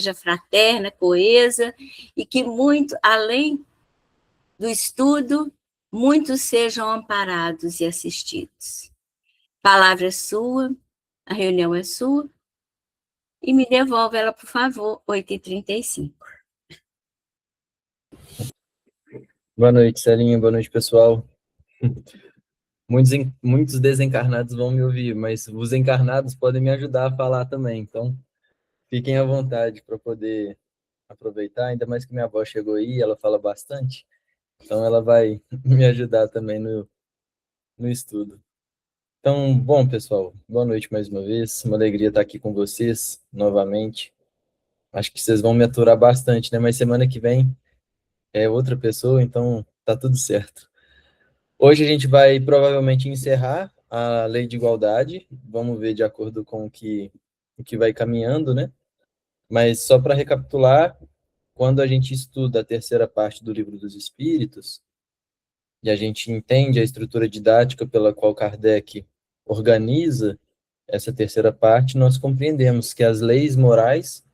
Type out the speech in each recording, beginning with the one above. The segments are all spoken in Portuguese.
seja fraterna, coesa, e que muito, além do estudo, muitos sejam amparados e assistidos. A palavra é sua, a reunião é sua, e me devolve ela, por favor, 8h35. Boa noite, Celinha. Boa noite, pessoal. Muitos desencarnados vão me ouvir, mas os encarnados podem me ajudar a falar também. Então, fiquem à vontade para poder aproveitar, ainda mais que minha avó chegou aí, ela fala bastante, então ela vai me ajudar também no estudo. Então, bom, pessoal, boa noite mais uma vez. Uma alegria estar aqui com vocês novamente. Acho que vocês vão me aturar bastante, né? Mas semana que vem é outra pessoa, então tá tudo certo. Hoje a gente vai provavelmente encerrar a lei de igualdade, vamos ver de acordo com o que vai caminhando, né? Mas só para recapitular, quando a gente estuda a terceira parte do Livro dos Espíritos, e a gente entende a estrutura didática pela qual Kardec organiza essa terceira parte, nós compreendemos que as leis morais,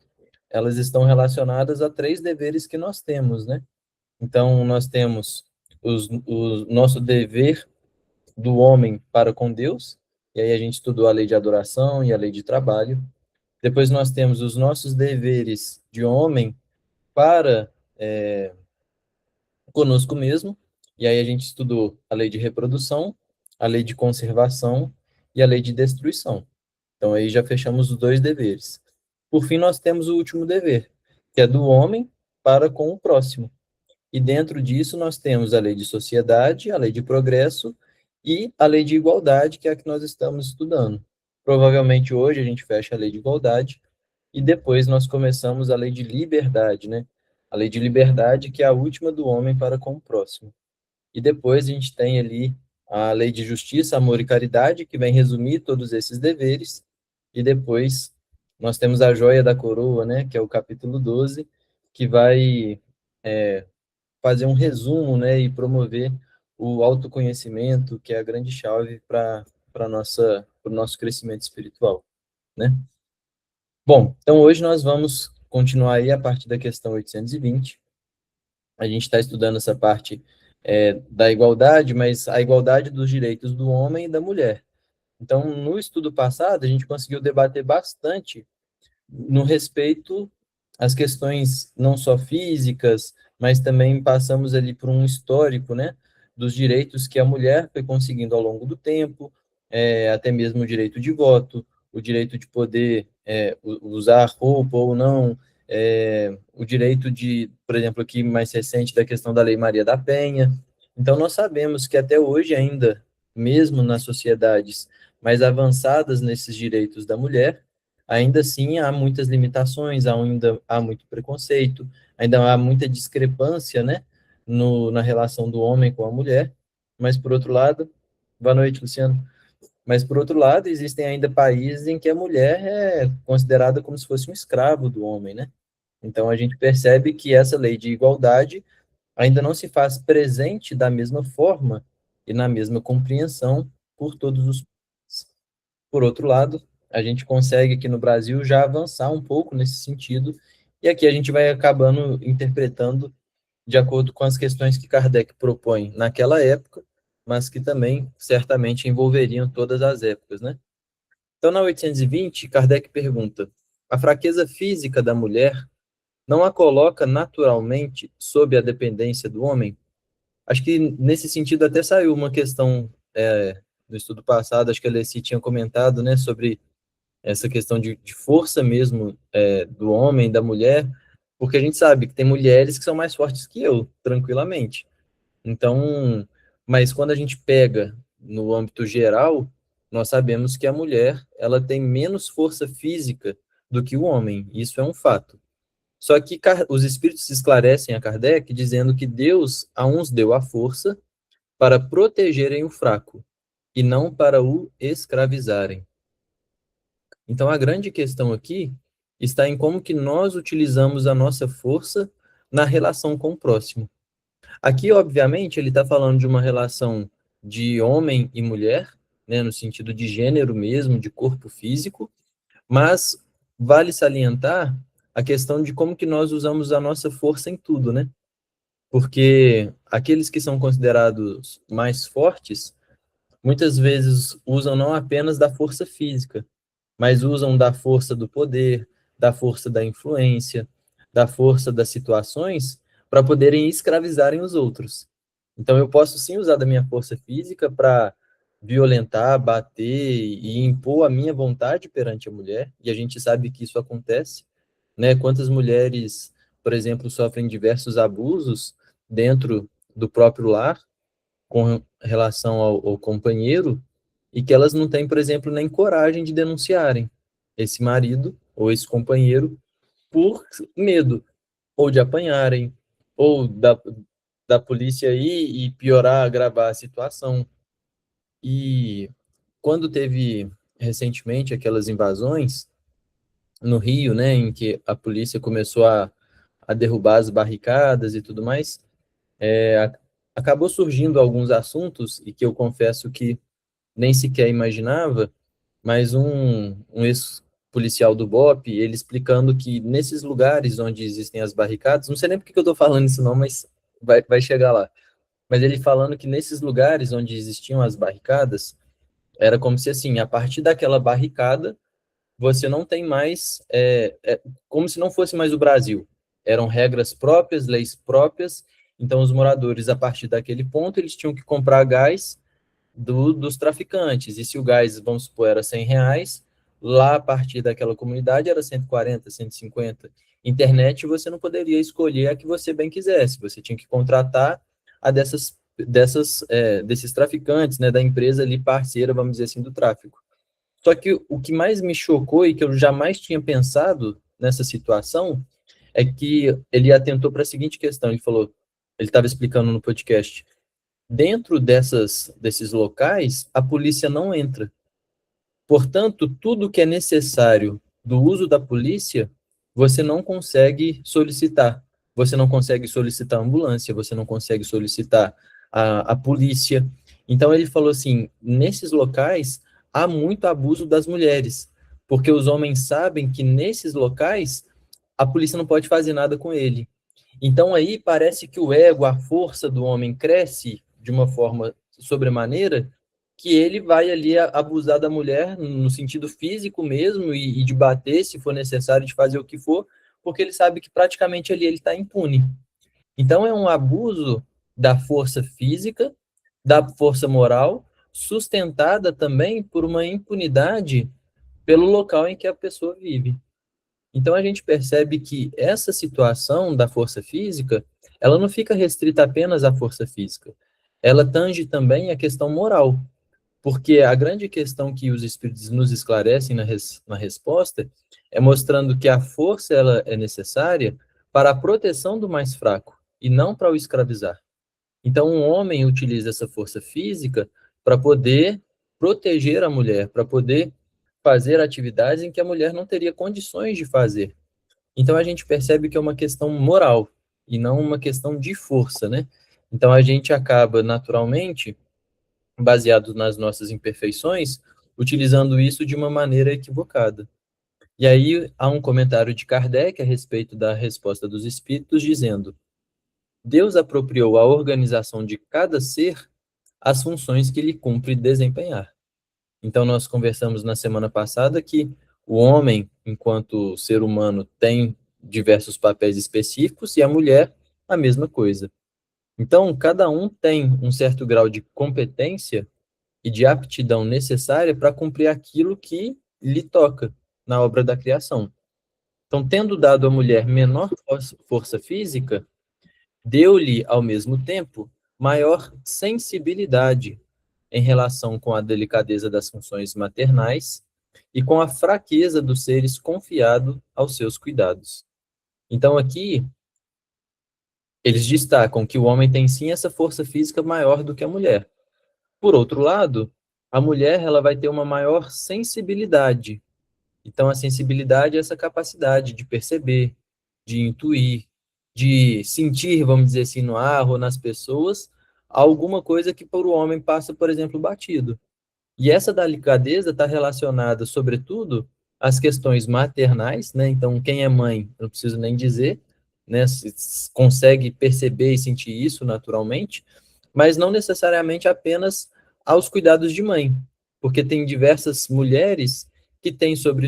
elas estão relacionadas a 3 deveres que nós temos, né? Então, nós temos o nosso dever do homem para com Deus, e aí a gente estudou a lei de adoração e a lei de trabalho. Depois nós temos os nossos deveres de homem para conosco mesmo, e aí a gente estudou a lei de reprodução, a lei de conservação e a lei de destruição. Então aí já fechamos os 2 deveres. Por fim, nós temos o último dever, que é do homem para com o próximo. E dentro disso nós temos a lei de sociedade, a lei de progresso e a lei de igualdade, que é a que nós estamos estudando. Provavelmente hoje a gente fecha a lei de igualdade e depois nós começamos a lei de liberdade, né? A lei de liberdade, que é a última do homem para com o próximo. E depois a gente tem ali a lei de justiça, amor e caridade, que vem resumir todos esses deveres. E depois nós temos a joia da coroa, né? Que é o capítulo 12, que vai fazer um resumo, né, e promover o autoconhecimento, que é a grande chave para o nosso crescimento espiritual, né? Bom, então hoje nós vamos continuar aí a partir da questão 820. A gente está estudando essa parte da igualdade, mas a igualdade dos direitos do homem e da mulher. Então, no estudo passado, a gente conseguiu debater bastante no respeito às questões não só físicas, mas também passamos ali por um histórico, né, dos direitos que a mulher foi conseguindo ao longo do tempo, até mesmo o direito de voto, o direito de poder usar roupa ou não, o direito de, por exemplo, aqui mais recente, da questão da Lei Maria da Penha. Então, nós sabemos que até hoje ainda, mesmo nas sociedades mais avançadas nesses direitos da mulher, ainda assim há muitas limitações, ainda há muito preconceito, ainda há muita discrepância, né, na relação do homem com a mulher, mas por outro lado, boa noite, Luciano, mas por outro lado, existem ainda países em que a mulher é considerada como se fosse um escravo do homem, né? Então a gente percebe que essa lei de igualdade ainda não se faz presente da mesma forma e na mesma compreensão por todos os países. Por outro lado, a gente consegue aqui no Brasil já avançar um pouco nesse sentido, e aqui a gente vai acabando interpretando de acordo com as questões que Kardec propõe naquela época, mas que também certamente envolveriam todas as épocas, né? Então, na 820, Kardec pergunta: a fraqueza física da mulher não a coloca naturalmente sob a dependência do homem? Acho que nesse sentido até saiu uma questão no estudo passado, acho que a Alessi tinha comentado, né, sobre essa questão de força mesmo do homem, da mulher, porque a gente sabe que tem mulheres que são mais fortes que eu, tranquilamente. Então, mas quando a gente pega no âmbito geral, nós sabemos que a mulher, ela tem menos força física do que o homem, isso é um fato. Só que os espíritos esclarecem a Kardec dizendo que Deus a uns deu a força para protegerem o fraco e não para o escravizarem. Então, a grande questão aqui está em como que nós utilizamos a nossa força na relação com o próximo. Aqui, obviamente, ele está falando de uma relação de homem e mulher, né, no sentido de gênero mesmo, de corpo físico, mas vale salientar a questão de como que nós usamos a nossa força em tudo, né? Porque aqueles que são considerados mais fortes, muitas vezes usam não apenas da força física, mas usam da força do poder, da força da influência, da força das situações para poderem escravizarem os outros. Então eu posso sim usar da minha força física para violentar, bater e impor a minha vontade perante a mulher, e a gente sabe que isso acontece, né? Quantas mulheres, por exemplo, sofrem diversos abusos dentro do próprio lar com relação ao companheiro e que elas não têm, por exemplo, nem coragem de denunciarem esse marido ou esse companheiro por medo, ou de apanharem, ou da polícia ir e piorar, agravar a situação. E quando teve recentemente aquelas invasões no Rio, né, em que a polícia começou a derrubar as barricadas e tudo mais, acabou surgindo alguns assuntos e que eu confesso que nem sequer imaginava, mas um ex-policial do BOP, ele explicando que nesses lugares onde existem as barricadas, não sei nem por que eu estou falando isso não, mas vai chegar lá, mas ele falando que nesses lugares onde existiam as barricadas, era como se assim, a partir daquela barricada, você não tem mais, como se não fosse mais o Brasil. Eram regras próprias, leis próprias, então os moradores, a partir daquele ponto, eles tinham que comprar gás dos traficantes. E se o gás, vamos supor, era R$ 100, lá a partir daquela comunidade era 140, 150. Internet você não poderia escolher a que você bem quisesse, você tinha que contratar a desses traficantes, né, da empresa ali parceira, vamos dizer assim, do tráfico. Só que o que mais me chocou e que eu jamais tinha pensado nessa situação é que ele atentou para a seguinte questão, ele falou, ele estava explicando no podcast, dentro desses locais, a polícia não entra. Portanto, tudo que é necessário do uso da polícia, você não consegue solicitar. Você não consegue solicitar ambulância, você não consegue solicitar a polícia. Então, ele falou assim: nesses locais, há muito abuso das mulheres, porque os homens sabem que nesses locais, a polícia não pode fazer nada com ele. Então aí parece que o ego, a força do homem cresce de uma forma sobremaneira, que ele vai ali abusar da mulher no sentido físico mesmo e de bater se for necessário, de fazer o que for, porque ele sabe que praticamente ali ele está impune. Então é um abuso da força física, da força moral, sustentada também por uma impunidade pelo local em que a pessoa vive. Então a gente percebe que essa situação da força física, ela não fica restrita apenas à força física. Ela tange também a questão moral, porque a grande questão que os espíritos nos esclarecem na resposta é mostrando que a força ela é necessária para a proteção do mais fraco e não para o escravizar. Então um homem utiliza essa força física para poder proteger a mulher, para poder fazer atividades em que a mulher não teria condições de fazer. Então a gente percebe que é uma questão moral e não uma questão de força, né? Então a gente acaba naturalmente, baseado nas nossas imperfeições, utilizando isso de uma maneira equivocada. E aí há um comentário de Kardec a respeito da resposta dos espíritos dizendo: Deus apropriou à organização de cada ser as funções que lhe cumpre desempenhar. Então, nós conversamos na semana passada que o homem, enquanto ser humano, tem diversos papéis específicos e a mulher, a mesma coisa. Então, cada um tem um certo grau de competência e de aptidão necessária para cumprir aquilo que lhe toca na obra da criação. Então, tendo dado à mulher menor força física, deu-lhe, ao mesmo tempo, maior sensibilidade em relação com a delicadeza das funções maternais e com a fraqueza dos seres confiado aos seus cuidados. Então, aqui, eles destacam que o homem tem sim essa força física maior do que a mulher. Por outro lado, a mulher ela vai ter uma maior sensibilidade. Então, a sensibilidade é essa capacidade de perceber, de intuir, de sentir, vamos dizer assim, no ar ou nas pessoas, alguma coisa que para o homem passa, por exemplo, batido. E essa delicadeza está relacionada, sobretudo, as questões maternais, né? Então, quem é mãe, não preciso nem dizer, né? Consegue perceber e sentir isso naturalmente, mas não necessariamente apenas aos cuidados de mãe, porque tem diversas mulheres que têm sobre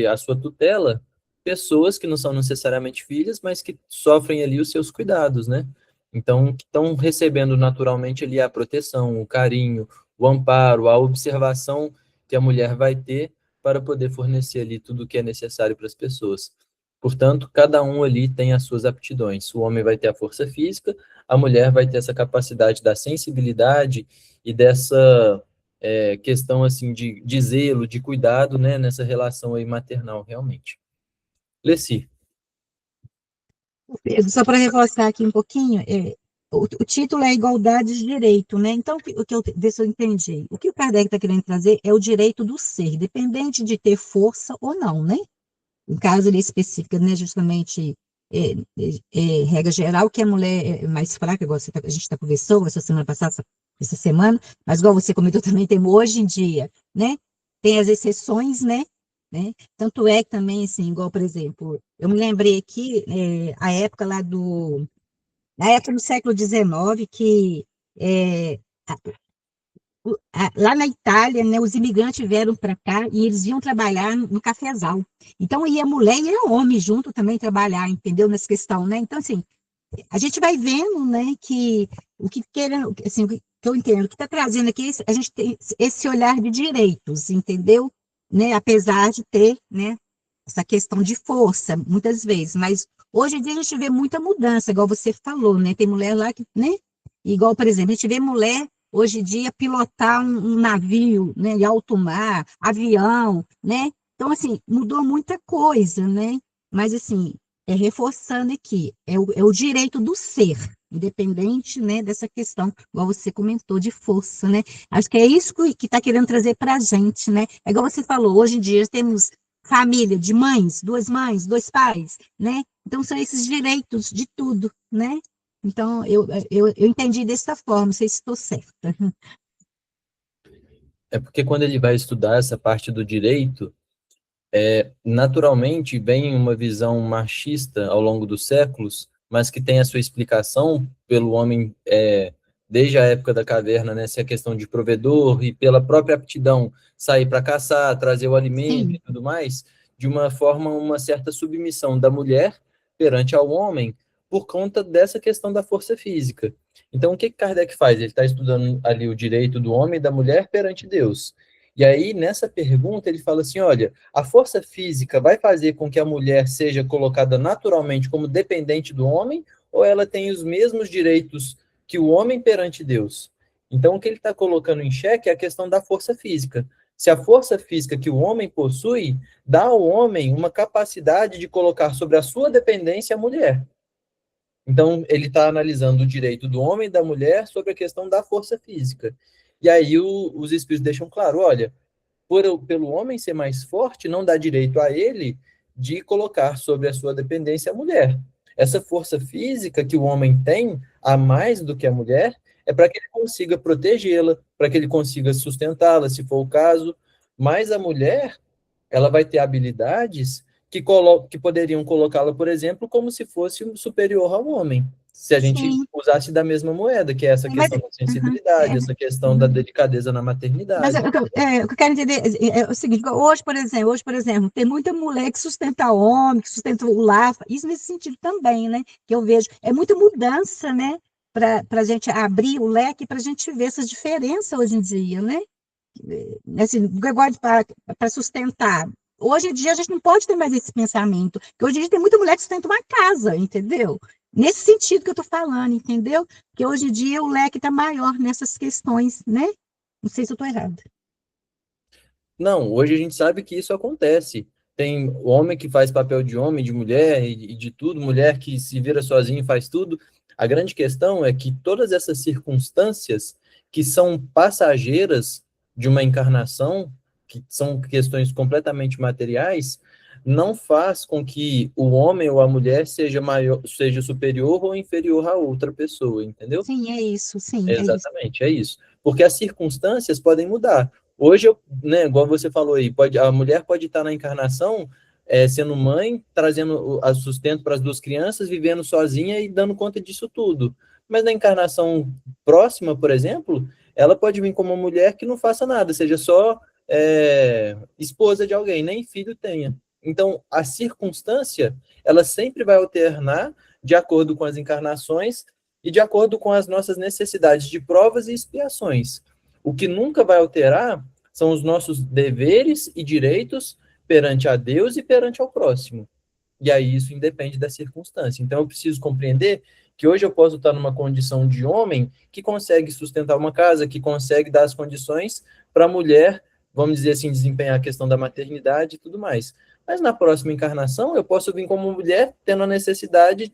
a sua tutela pessoas que não são necessariamente filhas, mas que sofrem ali os seus cuidados, né? Então, que estão recebendo naturalmente ali a proteção, o carinho, o amparo, a observação que a mulher vai ter para poder fornecer ali tudo o que é necessário para as pessoas. Portanto, cada um ali tem as suas aptidões. O homem vai ter a força física, a mulher vai ter essa capacidade da sensibilidade e dessa questão assim de zelo, de cuidado, né, nessa relação aí maternal, realmente. Leci. Só para reforçar aqui um pouquinho, o título é Igualdade de Direito, né? Então, ver se eu entendi. O que o Kardec está querendo trazer é o direito do ser, independente de ter força ou não, né? No caso ali específico, né, justamente, regra geral, que a mulher é mais fraca, igual a gente conversou essa semana passada, essa semana, mas igual você comentou também, tem hoje em dia, né? Tem as exceções, né? Tanto é que também, assim, igual, por exemplo, eu me lembrei aqui, a época lá na época do século XIX, que é, lá na Itália, né, os imigrantes vieram para cá e eles iam trabalhar no cafezal. Então, ia mulher e ia homem junto também trabalhar, entendeu? Nessa questão, né? Então, assim, a gente vai vendo, né, que o que querendo, assim, o que eu entendo, o que está trazendo aqui, a gente tem esse olhar de direitos, entendeu? Né? Apesar de ter, né, essa questão de força, muitas vezes, mas hoje em dia a gente vê muita mudança, igual você falou, né? Tem mulher lá que, né? Igual, por exemplo, a gente vê mulher hoje em dia pilotar um navio, né, em alto mar, avião, né? Então, assim, mudou muita coisa, né? Mas, assim, reforçando aqui, é o direito do ser, independente, né, dessa questão, igual você comentou, de força, né? Acho que é isso que está querendo trazer para a gente, né? É igual você falou, hoje em dia temos família de mães, dois pais, né? Então, são esses direitos de tudo, né? Então, eu entendi dessa forma, não sei se estou certa. É porque quando ele vai estudar essa parte do direito, naturalmente vem uma visão machista ao longo dos séculos, mas que tem a sua explicação pelo homem desde a época da caverna, né, essa questão de provedor e pela própria aptidão sair para caçar, trazer o alimento Sim, e tudo mais, de uma forma, uma certa submissão da mulher perante ao homem por conta dessa questão da força física. Então, o que Kardec faz? Ele está estudando ali o direito do homem e da mulher perante Deus. E aí, nessa pergunta, ele fala assim: olha, a força física vai fazer com que a mulher seja colocada naturalmente como dependente do homem, ou ela tem os mesmos direitos que o homem perante Deus? Então, o que ele está colocando em xeque é a questão da força física. Se a força física que o homem possui dá ao homem uma capacidade de colocar sobre a sua dependência a mulher. Então, ele está analisando o direito do homem e da mulher sobre a questão da força física. E aí os espíritos deixam claro: olha, pelo homem ser mais forte, não dá direito a ele de colocar sobre a sua dependência a mulher. Essa força física que o homem tem, a mais do que a mulher, é para que ele consiga protegê-la, para que ele consiga sustentá-la, se for o caso. Mas a mulher, ela vai ter habilidades que poderiam colocá-la, por exemplo, como se fosse superior ao homem, se a gente sim. usasse da mesma moeda, que é essa Mas, questão da uhum, sensibilidade, essa questão da uhum. delicadeza na Mas maternidade. o que eu quero entender é o seguinte: hoje, por exemplo, tem muita mulher que sustenta homem, que sustenta o lar, isso nesse sentido também, né? Que eu vejo, é muita mudança, né? Para a gente abrir o leque, para a gente ver essa diferença hoje em dia, né? Assim, negócio para sustentar. Hoje em dia a gente não pode ter mais esse pensamento, porque hoje em dia tem muita mulher que sustenta uma casa, entendeu? Nesse sentido que eu estou falando, entendeu? Porque hoje em dia o leque está maior nessas questões, né? Não sei se eu estou errada. Não, hoje a gente sabe que isso acontece. Tem homem que faz papel de homem, de mulher e de tudo, mulher que se vira sozinha e faz tudo. A grande questão é que todas essas circunstâncias que são passageiras de uma encarnação, que são questões completamente materiais, não faz com que o homem ou a mulher seja maior, seja superior ou inferior a outra pessoa, entendeu? Sim, é isso, sim, é isso. Exatamente, é isso. Porque as circunstâncias podem mudar. Hoje, né, igual você falou aí, a mulher pode estar na encarnação sendo mãe, trazendo o sustento para as duas crianças, vivendo sozinha e dando conta disso tudo. Mas na encarnação próxima, por exemplo, ela pode vir como uma mulher que não faça nada, seja só esposa de alguém, nem filho tenha. Então, a circunstância, ela sempre vai alternar de acordo com as encarnações e de acordo com as nossas necessidades de provas e expiações. O que nunca vai alterar são os nossos deveres e direitos perante a Deus e perante ao próximo. E aí isso independe da circunstância. Então eu preciso compreender que hoje eu posso estar numa condição de homem que consegue sustentar uma casa, que consegue dar as condições para a mulher, vamos dizer assim, desempenhar a questão da maternidade e tudo mais. Mas na próxima encarnação eu posso vir como mulher tendo a necessidade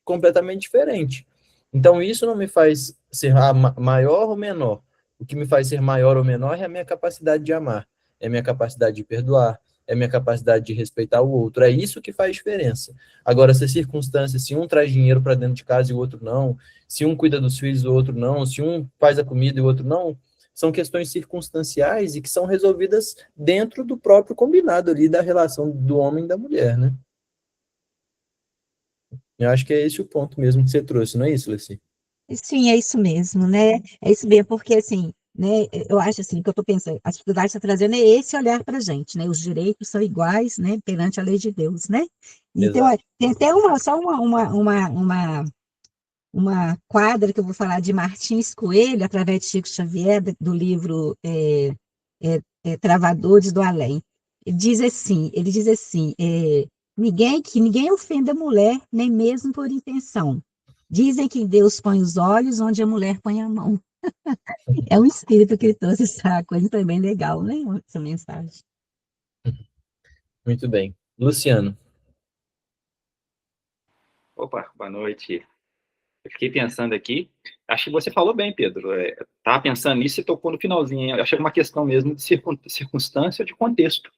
completamente diferente. Então, isso não me faz ser maior ou menor. O que me faz ser maior ou menor é a minha capacidade de amar, é a minha capacidade de perdoar, é a minha capacidade de respeitar o outro. É isso que faz diferença. Agora, se a circunstância, se um traz dinheiro para dentro de casa e o outro não, se um cuida dos filhos e o outro não, se um faz a comida e o outro não, são questões circunstanciais e que são resolvidas dentro do próprio combinado ali da relação do homem e da mulher, né? Eu acho que é esse o ponto mesmo que você trouxe, não é isso, Leci? Sim, é isso mesmo, né? É isso mesmo, porque assim, né? Eu acho assim, que eu estou pensando, a dificuldade que está trazendo é esse olhar para a gente, né? Os direitos são iguais, né? Perante a lei de Deus, né? Então, Exato. tem até uma quadra que eu vou falar de Martins Coelho, através de Chico Xavier, do livro Travadores do Além. Ele diz assim, ninguém ofenda a mulher, nem mesmo por intenção. Dizem que Deus põe os olhos onde a mulher põe a mão. É um espírito que trouxe essa coisa também legal, né? Essa mensagem. Muito bem. Luciano. Opa, boa noite. Eu fiquei pensando aqui, acho que você falou bem, Pedro. Estava pensando nisso e tocou no finalzinho. Eu achei uma questão mesmo de circunstância, de contexto,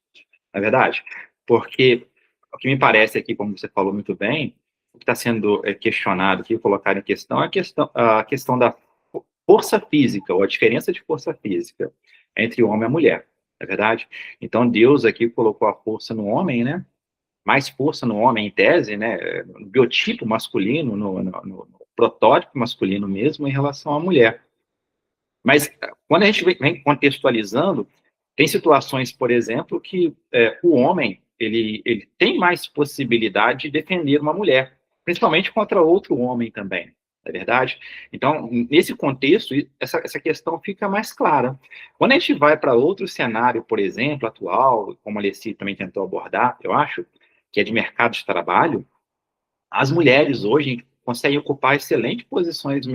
na verdade. Porque o que me parece aqui, como você falou muito bem, o que está sendo questionado aqui, colocado em questão, é a questão da força física, ou a diferença de força física entre o homem e a mulher, na verdade. Então, Deus aqui colocou a força no homem, né? Mais força no homem, em tese, né, no biotipo masculino, no protótipo masculino mesmo, em relação à mulher. Mas, quando a gente vem contextualizando, tem situações, por exemplo, que o homem, ele tem mais possibilidade de defender uma mulher, principalmente contra outro homem também, não é verdade? Então, nesse contexto, essa questão fica mais clara. Quando a gente vai para outro cenário, por exemplo, atual, como a Alessi também tentou abordar, eu acho, que é de mercado de trabalho, as mulheres hoje conseguem ocupar excelentes posições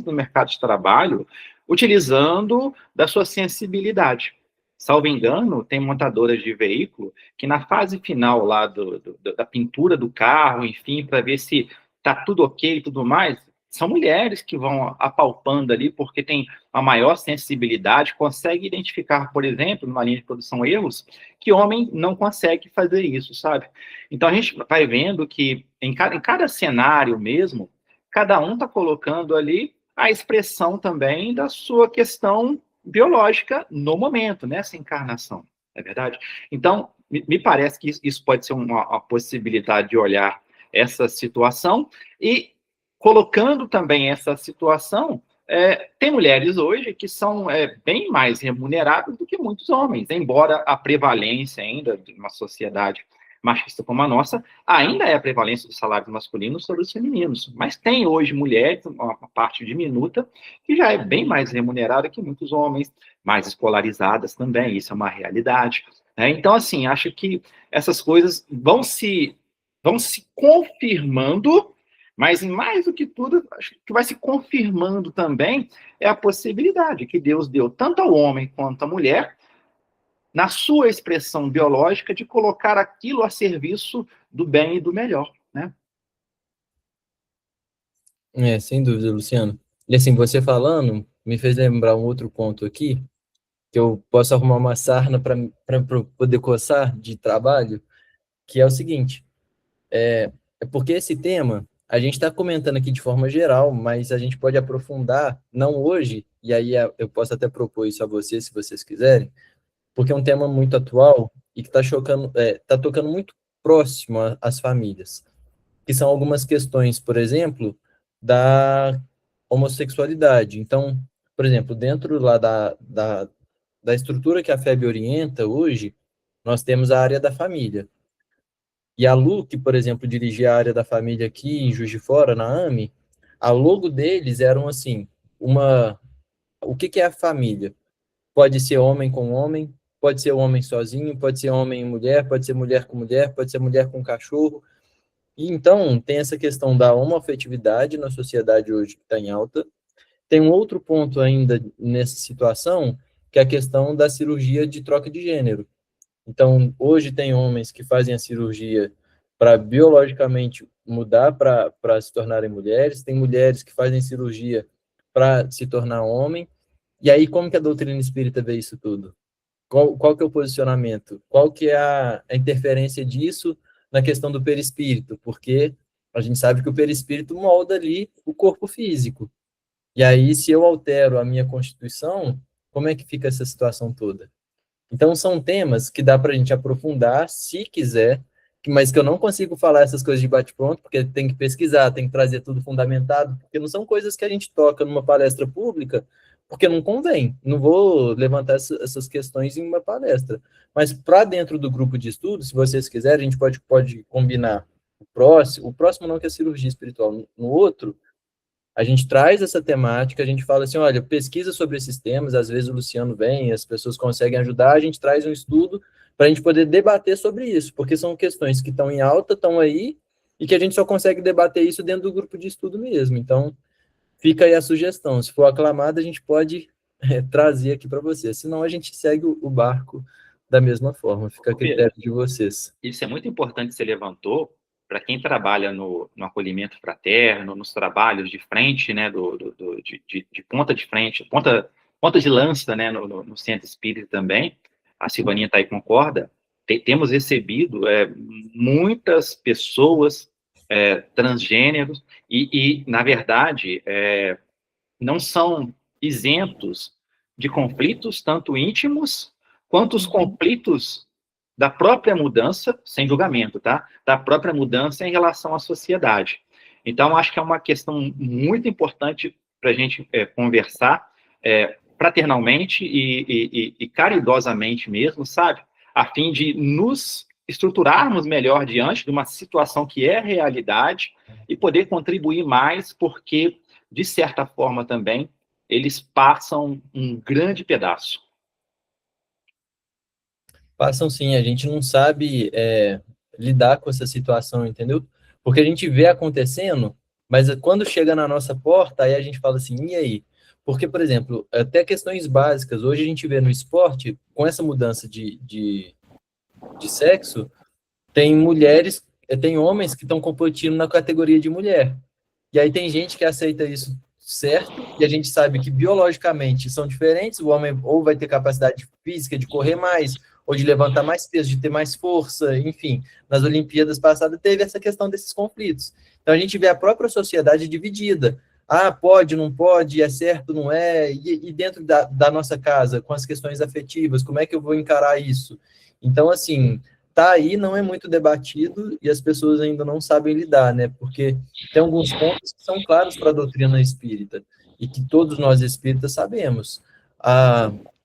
no mercado de trabalho, utilizando da sua sensibilidade. Salvo engano, tem montadoras de veículo que na fase final lá da pintura do carro, enfim, para ver se está tudo ok e tudo mais, são mulheres que vão apalpando ali, porque tem a maior sensibilidade, consegue identificar, por exemplo, numa linha de produção erros, que homem não consegue fazer isso, sabe? Então a gente vai vendo que em cada cenário mesmo, cada um está colocando ali a expressão também da sua questão biológica no momento, nessa encarnação, não é verdade? Então, me parece que isso pode ser uma possibilidade de olhar essa situação e colocando também essa situação, tem mulheres hoje que são bem mais remuneradas do que muitos homens, embora a prevalência ainda de uma sociedade machista como a nossa, ainda é a prevalência dos salários masculinos sobre os femininos. Mas tem hoje mulheres, uma parte diminuta, que já é bem mais remunerada que muitos homens, mais escolarizadas também, isso é uma realidade. Né? Então, assim, acho que essas coisas vão se confirmando, mas mais do que tudo, acho que vai se confirmando também é a possibilidade que Deus deu tanto ao homem quanto à mulher, na sua expressão biológica, de colocar aquilo a serviço do bem e do melhor, né? Sem dúvida, Luciano. E assim, você falando, me fez lembrar um outro ponto aqui, que eu posso arrumar uma sarna para poder coçar de trabalho, que é o seguinte, é porque esse tema, a gente está comentando aqui de forma geral, mas a gente pode aprofundar, não hoje, e aí eu posso até propor isso a vocês, se vocês quiserem, porque é um tema muito atual e que tá tocando muito próximo às famílias, que são algumas questões, por exemplo, da homossexualidade. Então, por exemplo, dentro lá da estrutura que a FEB orienta hoje, nós temos a área da família. E a Lu, que, por exemplo, dirigia a área da família aqui em Juiz de Fora, na AME, a logo deles eram assim, o que é a família? Pode ser homem com homem, pode ser homem sozinho, pode ser homem e mulher, pode ser mulher com mulher, pode ser mulher com cachorro. E então tem essa questão da homoafetividade na sociedade hoje que está em alta. Tem um outro ponto ainda nessa situação, que é a questão da cirurgia de troca de gênero. Então, hoje tem homens que fazem a cirurgia para biologicamente mudar para se tornarem mulheres, tem mulheres que fazem cirurgia para se tornar homem. E aí, como que a doutrina espírita vê isso tudo? Qual que é o posicionamento? Qual que é a interferência disso na questão do perispírito? Porque a gente sabe que o perispírito molda ali o corpo físico. E aí, se eu altero a minha constituição, como é que fica essa situação toda? Então, são temas que dá para a gente aprofundar, se quiser, mas que eu não consigo falar essas coisas de bate-pronto, porque tem que pesquisar, tem que trazer tudo fundamentado, porque não são coisas que a gente toca numa palestra pública, porque não convém. Não vou levantar essas questões em uma palestra. Mas para dentro do grupo de estudo, se vocês quiserem, a gente pode combinar o próximo não que é cirurgia espiritual, no outro, a gente traz essa temática, a gente fala assim, olha, pesquisa sobre esses temas, às vezes o Luciano vem, as pessoas conseguem ajudar, a gente traz um estudo para a gente poder debater sobre isso, porque são questões que estão em alta, estão aí, e que a gente só consegue debater isso dentro do grupo de estudo mesmo. Então, fica aí a sugestão. Se for aclamado, a gente pode trazer aqui para vocês. Senão, a gente segue o barco da mesma forma. Fica a critério de vocês. Isso é muito importante que você levantou para quem trabalha no acolhimento fraterno, nos trabalhos de frente, né, de ponta de frente, ponta de lança, né, no centro espírita também. A Silvaninha está aí, concorda. Temos recebido muitas pessoas transgêneros e, na verdade, não são isentos de conflitos, tanto íntimos, quanto os conflitos da própria mudança, sem julgamento, tá? Da própria mudança em relação à sociedade. Então, acho que é uma questão muito importante para a gente conversar fraternalmente e caridosamente mesmo, sabe? A fim de nos estruturarmos melhor diante de uma situação que é realidade e poder contribuir mais, porque, de certa forma também, eles passam um grande pedaço. Passam sim, a gente não sabe lidar com essa situação, entendeu? Porque a gente vê acontecendo, mas quando chega na nossa porta, aí a gente fala assim, e aí? Porque, por exemplo, até questões básicas, hoje a gente vê no esporte, com essa mudança de sexo, tem homens que estão competindo na categoria de mulher. E aí tem gente que aceita isso certo, e a gente sabe que biologicamente são diferentes, o homem ou vai ter capacidade física de correr mais, ou de levantar mais peso, de ter mais força, enfim. Nas Olimpíadas passadas teve essa questão desses conflitos. Então a gente vê a própria sociedade dividida. Ah, pode, não pode, é certo, não é, e dentro da nossa casa, com as questões afetivas, como é que eu vou encarar isso? Então, assim, tá aí, não é muito debatido, e as pessoas ainda não sabem lidar, né, porque tem alguns pontos que são claros para a doutrina espírita, e que todos nós espíritas sabemos.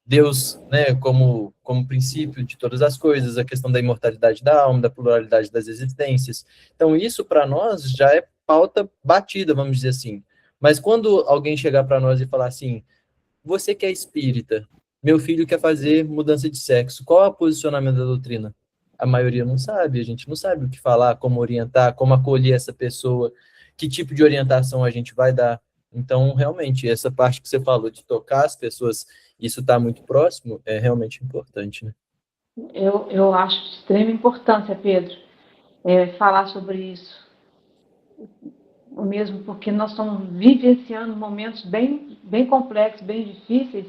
Deus, né, como princípio de todas as coisas, a questão da imortalidade da alma, da pluralidade das existências. Então, isso para nós já é pauta batida, vamos dizer assim. Mas quando alguém chegar para nós e falar assim, você que é espírita, meu filho quer fazer mudança de sexo, qual é o posicionamento da doutrina? A maioria não sabe, a gente não sabe o que falar, como orientar, como acolher essa pessoa, que tipo de orientação a gente vai dar. Então, realmente, essa parte que você falou de tocar as pessoas, isso está muito próximo, é realmente importante, né? Eu acho de extrema importância, Pedro, falar sobre isso. Mesmo porque nós estamos vivenciando momentos bem complexos, bem difíceis,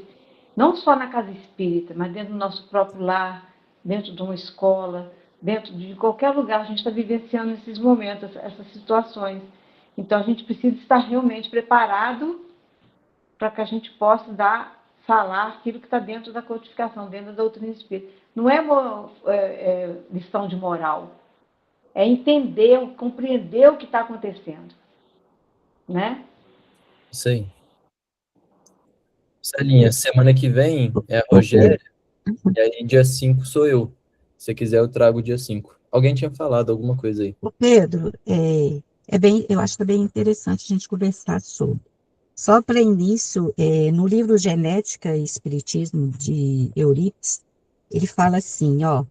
não só na casa espírita, mas dentro do nosso próprio lar, dentro de uma escola, dentro de qualquer lugar, a gente está vivenciando esses momentos, essas situações. Então, a gente precisa estar realmente preparado para que a gente possa falar aquilo que está dentro da codificação, dentro da doutrina espírita. Não é uma lição de moral, é entender, compreender o que está acontecendo, né? Isso aí. Celinha, semana que vem é a Ô, Pedro, Rogéria, e aí dia 5 sou eu. Se quiser, eu trago dia 5. Alguém tinha falado alguma coisa aí. ô, Pedro, eu acho que é bem interessante a gente conversar sobre. Só para início, no livro Genética e Espiritismo de Eurípides, ele fala assim, ó,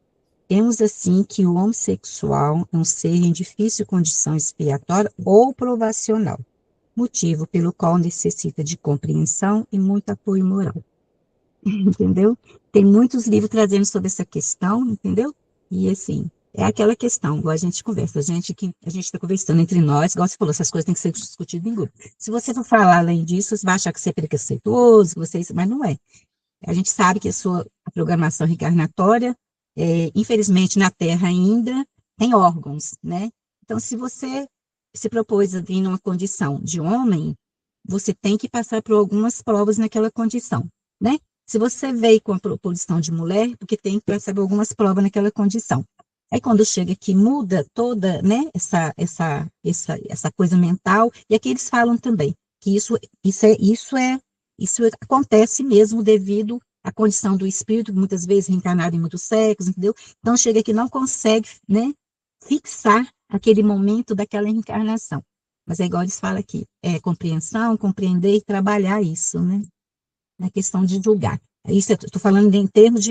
temos assim que o homossexual é um ser em difícil condição expiatória ou provacional, motivo pelo qual necessita de compreensão e muito apoio moral, entendeu? Tem muitos livros trazendo sobre essa questão, entendeu? E assim, é aquela questão, igual a gente conversa, a gente está conversando entre nós, igual você falou, essas coisas têm que ser discutidas em grupo. Se você for falar além disso, você vai achar que você é preconceituoso, mas não é. A gente sabe que a programação reencarnatória, infelizmente, na Terra ainda, tem órgãos, né? Então, se você se propôs a vir numa condição de homem, você tem que passar por algumas provas naquela condição, né? Se você veio com a proposição de mulher, porque tem que passar por algumas provas naquela condição. Aí, quando chega aqui, muda toda, né, essa coisa mental, e aqui eles falam também que isso acontece mesmo devido à condição do espírito, muitas vezes reencarnado em muitos séculos, entendeu? Então, chega que não consegue, né, fixar aquele momento daquela reencarnação. Mas é igual eles falam aqui, é compreensão, compreender e trabalhar isso, né? Na questão de julgar. Isso eu estou falando em termos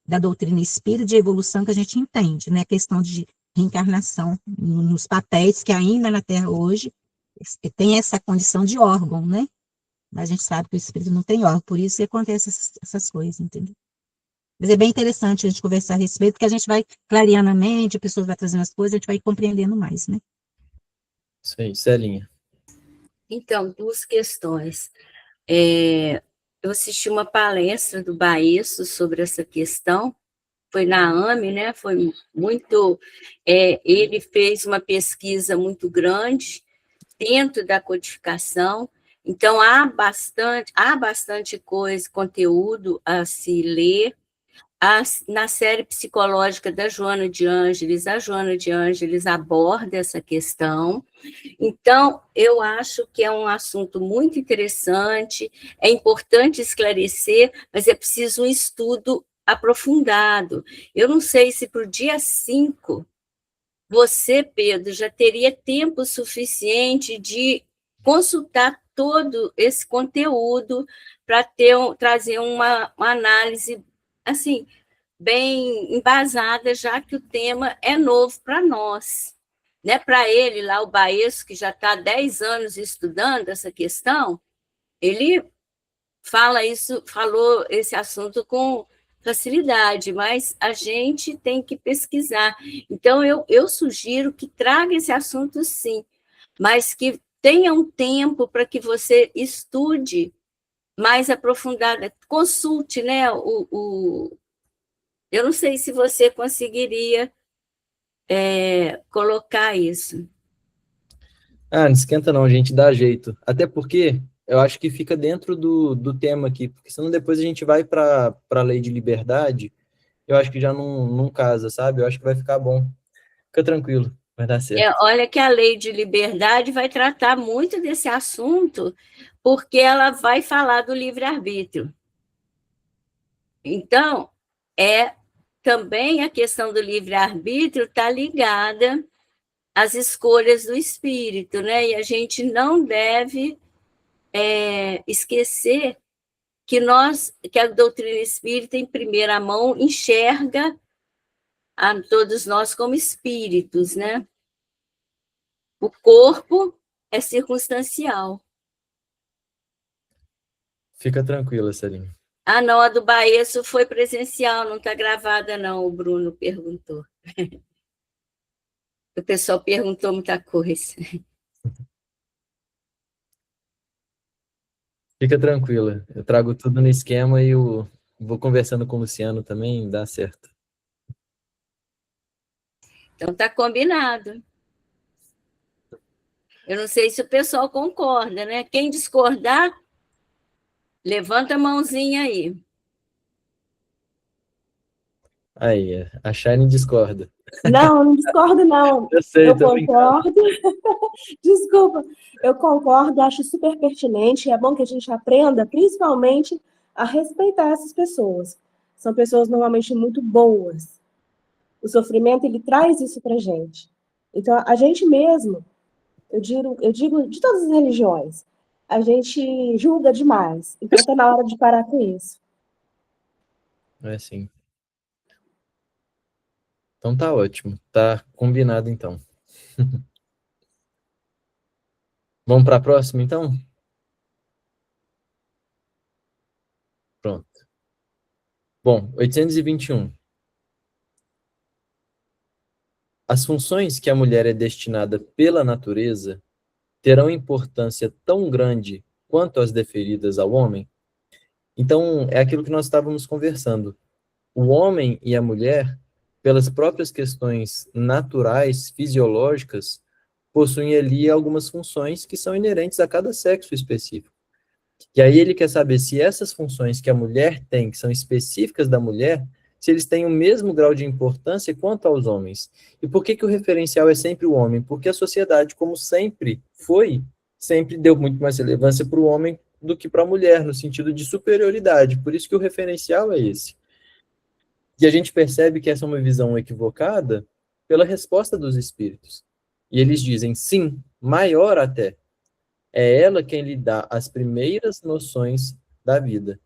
da doutrina espírita, de evolução que a gente entende, né? A questão de reencarnação nos papéis que ainda na Terra hoje tem essa condição de órgão, né? Mas a gente sabe que o espírito não tem órgão, por isso que acontecem essas coisas, entendeu? Mas é bem interessante a gente conversar a respeito, porque a gente vai clareando a mente, a pessoa vai trazendo as coisas, a gente vai compreendendo mais, né? Isso aí, Celinha. Então, duas questões. Eu assisti uma palestra do Baeço sobre essa questão, foi na AME, né? Foi muito. Ele fez uma pesquisa muito grande dentro da codificação, então há bastante coisa, conteúdo a se ler. Na série psicológica da Joana de Ângeles, a Joana de Ângeles aborda essa questão. Então, eu acho que é um assunto muito interessante, é importante esclarecer, mas é preciso um estudo aprofundado. Eu não sei se para o dia 5 você, Pedro, já teria tempo suficiente de consultar todo esse conteúdo para trazer uma análise assim bem embasada, já que o tema é novo para nós. Né? Para ele, lá, o Baeço, que já está há 10 anos estudando essa questão, ele falou esse assunto com facilidade, mas a gente tem que pesquisar. Então, eu sugiro que traga esse assunto, sim, mas que tenha um tempo para que você estude mais aprofundada, consulte, né, eu não sei se você conseguiria colocar isso. Ah, não esquenta não, a gente dá jeito. Até porque eu acho que fica dentro do tema aqui, porque senão depois a gente vai para a lei de liberdade, eu acho que já não casa, sabe? Eu acho que vai ficar bom. Fica tranquilo, vai dar certo. Olha que a lei de liberdade vai tratar muito desse assunto, porque ela vai falar do livre-arbítrio. Então, também a questão do livre-arbítrio está ligada às escolhas do espírito, né? E a gente não deve esquecer que a doutrina espírita, em primeira mão, enxerga a todos nós como espíritos, né? O corpo é circunstancial. Fica tranquila, Celinha. Ah, não, a do Baeço foi presencial, não está gravada, não, o Bruno perguntou. O pessoal perguntou muita coisa. Fica tranquila. Eu trago tudo no esquema e eu vou conversando com o Luciano também, dá certo. Então, está combinado. Eu não sei se o pessoal concorda, né? Quem discordar, levanta a mãozinha aí. Aí, a Shine discorda. Não, não discordo, não. Eu sei, Eu tô brincando. concordo. Desculpa, eu concordo, acho super pertinente. É bom que a gente aprenda, principalmente, a respeitar essas pessoas. São pessoas normalmente muito boas. O sofrimento, ele traz isso pra gente. Então, a gente mesmo, eu digo de todas as religiões, a gente julga demais. Então, tá na hora de parar com isso. É assim. Então tá ótimo. Tá combinado, então. Vamos para a próxima, então? Pronto. Bom, 821. As funções que a mulher é destinada pela natureza terão importância tão grande quanto as deferidas ao homem? Então, é aquilo que nós estávamos conversando. O homem e a mulher, pelas próprias questões naturais, fisiológicas, possuem ali algumas funções que são inerentes a cada sexo específico. E aí ele quer saber se essas funções que a mulher tem, que são específicas da mulher, se eles têm o mesmo grau de importância quanto aos homens. E por que que o referencial é sempre o homem? Porque a sociedade, como sempre foi, sempre deu muito mais relevância para o homem do que para a mulher, no sentido de superioridade. Por isso que o referencial é esse. E a gente percebe que essa é uma visão equivocada pela resposta dos espíritos. E eles dizem, sim, maior até. É ela quem lhe dá as primeiras noções da vida.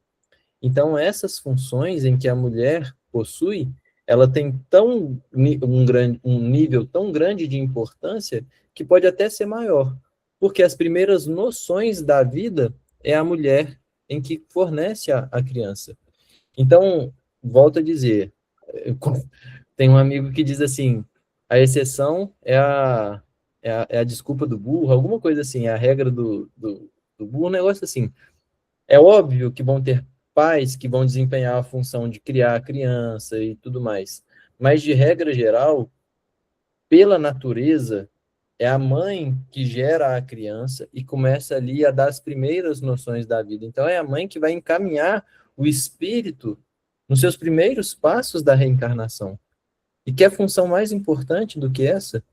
Então, essas funções em que a mulher possui, ela tem um nível tão grande de importância que pode até ser maior, porque as primeiras noções da vida é a mulher em que fornece a criança. Então, volto a dizer, tem um amigo que diz assim, a exceção é a desculpa do burro, alguma coisa assim, é a regra do burro, um negócio assim. É óbvio que vão ter pais que vão desempenhar a função de criar a criança e tudo mais, mas de regra geral, pela natureza, é a mãe que gera a criança e começa ali a dar as primeiras noções da vida. Então, é a mãe que vai encaminhar o espírito nos seus primeiros passos da reencarnação. E que é função mais importante do que essa?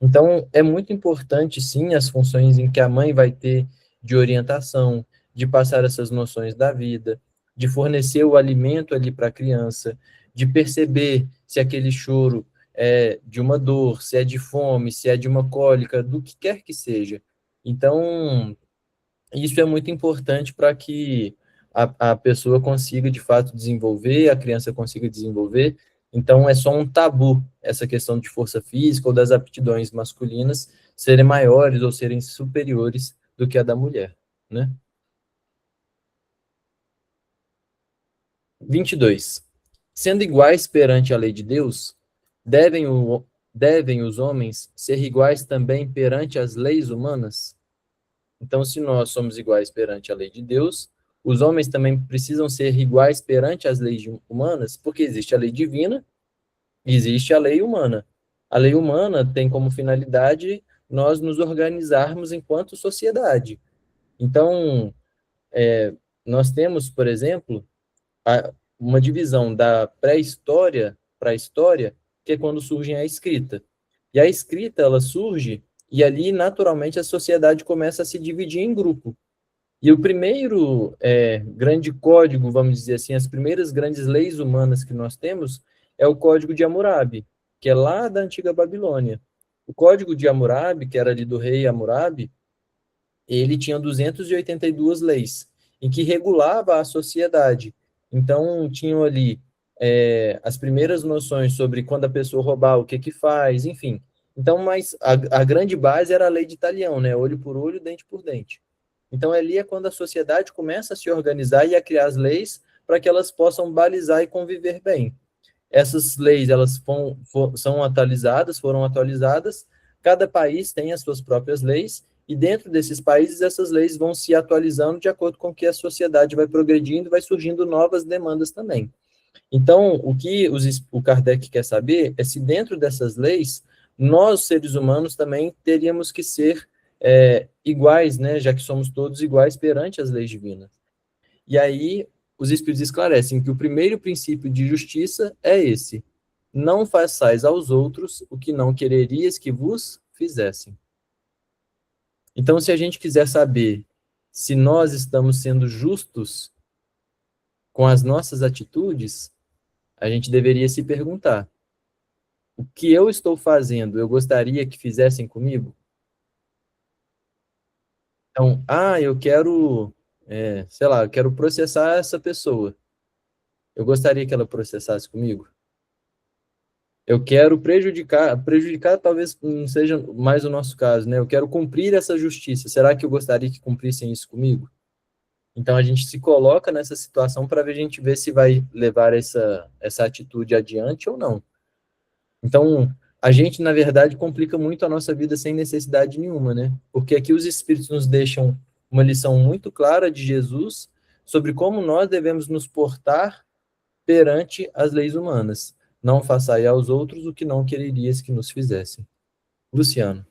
Então, é muito importante, sim, as funções em que a mãe vai ter de orientação, de passar essas noções da vida, de fornecer o alimento ali para a criança, de perceber se aquele choro é de uma dor, se é de fome, se é de uma cólica, do que quer que seja. Então, isso é muito importante para que a pessoa consiga, de fato, desenvolver, a criança consiga desenvolver. Então, é só um tabu essa questão de força física ou das aptidões masculinas serem maiores ou serem superiores do que a da mulher, né? 22. Sendo iguais perante a lei de Deus, devem os homens ser iguais também perante as leis humanas? Então, se nós somos iguais perante a lei de Deus, os homens também precisam ser iguais perante as leis humanas, porque existe a lei divina e existe a lei humana. A lei humana tem como finalidade nós nos organizarmos enquanto sociedade. Então, nós temos, por exemplo, uma divisão da pré-história para a história, que é quando surge a escrita. E a escrita, ela surge, e ali, naturalmente, a sociedade começa a se dividir em grupo. E o primeiro grande código, vamos dizer assim, as primeiras grandes leis humanas que nós temos é o Código de Hammurabi, que é lá da antiga Babilônia. O Código de Hammurabi, que era ali do rei Hammurabi, ele tinha 282 leis, em que regulava a sociedade. Então, tinham ali as primeiras noções sobre quando a pessoa roubar, o que que faz, enfim. Então, mas a grande base era a lei de Talião, né? Olho por olho, dente por dente. Então, ali é quando a sociedade começa a se organizar e a criar as leis para que elas possam balizar e conviver bem. Essas leis, elas são atualizadas, foram atualizadas, cada país tem as suas próprias leis, e dentro desses países, essas leis vão se atualizando de acordo com que a sociedade vai progredindo, vai surgindo novas demandas também. Então, o que o Kardec quer saber é se dentro dessas leis, nós, seres humanos, também teríamos que ser iguais, né, já que somos todos iguais perante as leis divinas. E aí, os Espíritos esclarecem que o primeiro princípio de justiça é esse: não façais aos outros o que não quererias que vos fizessem. Então, se a gente quiser saber se nós estamos sendo justos com as nossas atitudes, a gente deveria se perguntar: o que eu estou fazendo, eu gostaria que fizessem comigo? Então, eu quero, sei lá, eu quero processar essa pessoa. Eu gostaria que ela processasse comigo? Eu quero prejudicar talvez não seja mais o nosso caso, né? Eu quero cumprir essa justiça. Será que eu gostaria que cumprissem isso comigo? Então a gente se coloca nessa situação para a gente ver se vai levar essa atitude adiante ou não. Então, a gente, na verdade, complica muito a nossa vida sem necessidade nenhuma, né? Porque aqui os Espíritos nos deixam uma lição muito clara de Jesus sobre como nós devemos nos portar perante as leis humanas. Não façai aos outros o que não quererias que nos fizessem. Luciano.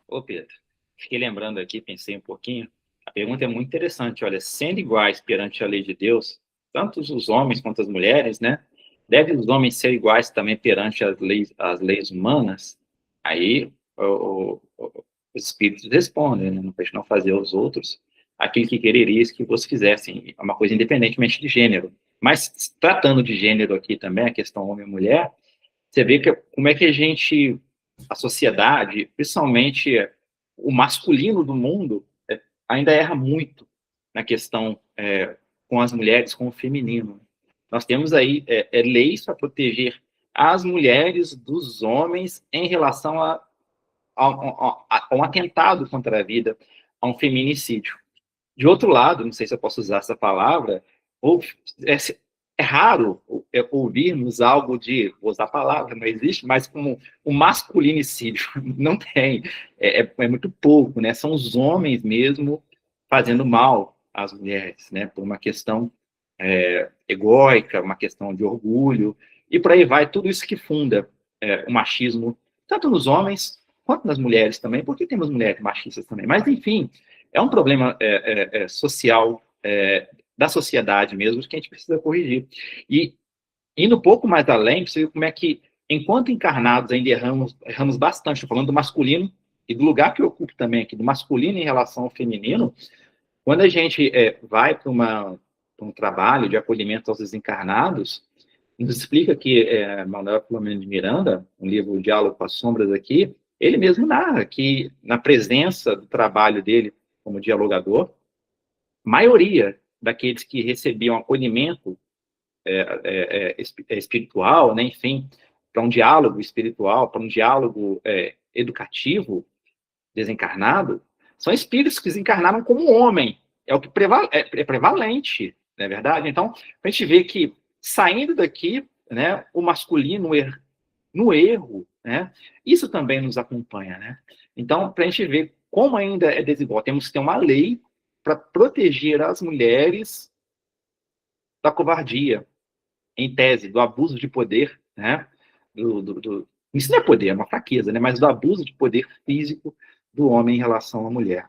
Ô, Pedro, fiquei lembrando aqui, pensei um pouquinho. A pergunta é muito interessante. Olha, sendo iguais perante a lei de Deus, tanto os homens quanto as mulheres, né? Devem os homens ser iguais também perante as leis humanas? Aí os espíritos respondem, né? Não pode não fazer aos outros aquilo que quererias que você fizessem. É uma coisa independentemente de gênero. Mas tratando de gênero aqui também, a questão homem e mulher, você vê que como é que a sociedade, principalmente o masculino do mundo, ainda erra muito na questão com as mulheres, com o feminino. Nós temos aí leis para proteger as mulheres dos homens em relação a um atentado contra a vida, a um feminicídio. De outro lado, não sei se eu posso usar essa palavra, é raro ouvirmos algo vou usar a palavra, não existe, mas como o masculinicídio, não tem, é muito pouco, né? São os homens mesmo fazendo mal às mulheres, né? Por uma questão egóica, uma questão de orgulho, e por aí vai, tudo isso que funda o machismo, tanto nos homens quanto nas mulheres também, porque temos mulheres machistas também, mas enfim, é um problema social da sociedade mesmo que a gente precisa corrigir. E indo um pouco mais além, você vê como é que, enquanto encarnados, ainda erramos bastante. Estou falando do masculino e do lugar que eu ocupo também aqui, do masculino em relação ao feminino. Quando a gente vai para um trabalho de acolhimento aos desencarnados, nos explica que Manuel Filomeno de Miranda, um livro Diálogo com as Sombras aqui, ele mesmo narra que, na presença do trabalho dele como dialogador, maioria daqueles que recebiam acolhimento espiritual, né, enfim, para um diálogo espiritual, para um diálogo educativo, desencarnado, são espíritos que desencarnaram como homem. É o que é prevalente, não é verdade? Então, a gente vê que, saindo daqui, né, o masculino no erro, né, isso também nos acompanha, né? Então, para a gente ver como ainda é desigual, temos que ter uma lei para proteger as mulheres da covardia, em tese, do abuso de poder, né? Isso não é poder, é uma fraqueza, né? Mas do abuso de poder físico do homem em relação à mulher.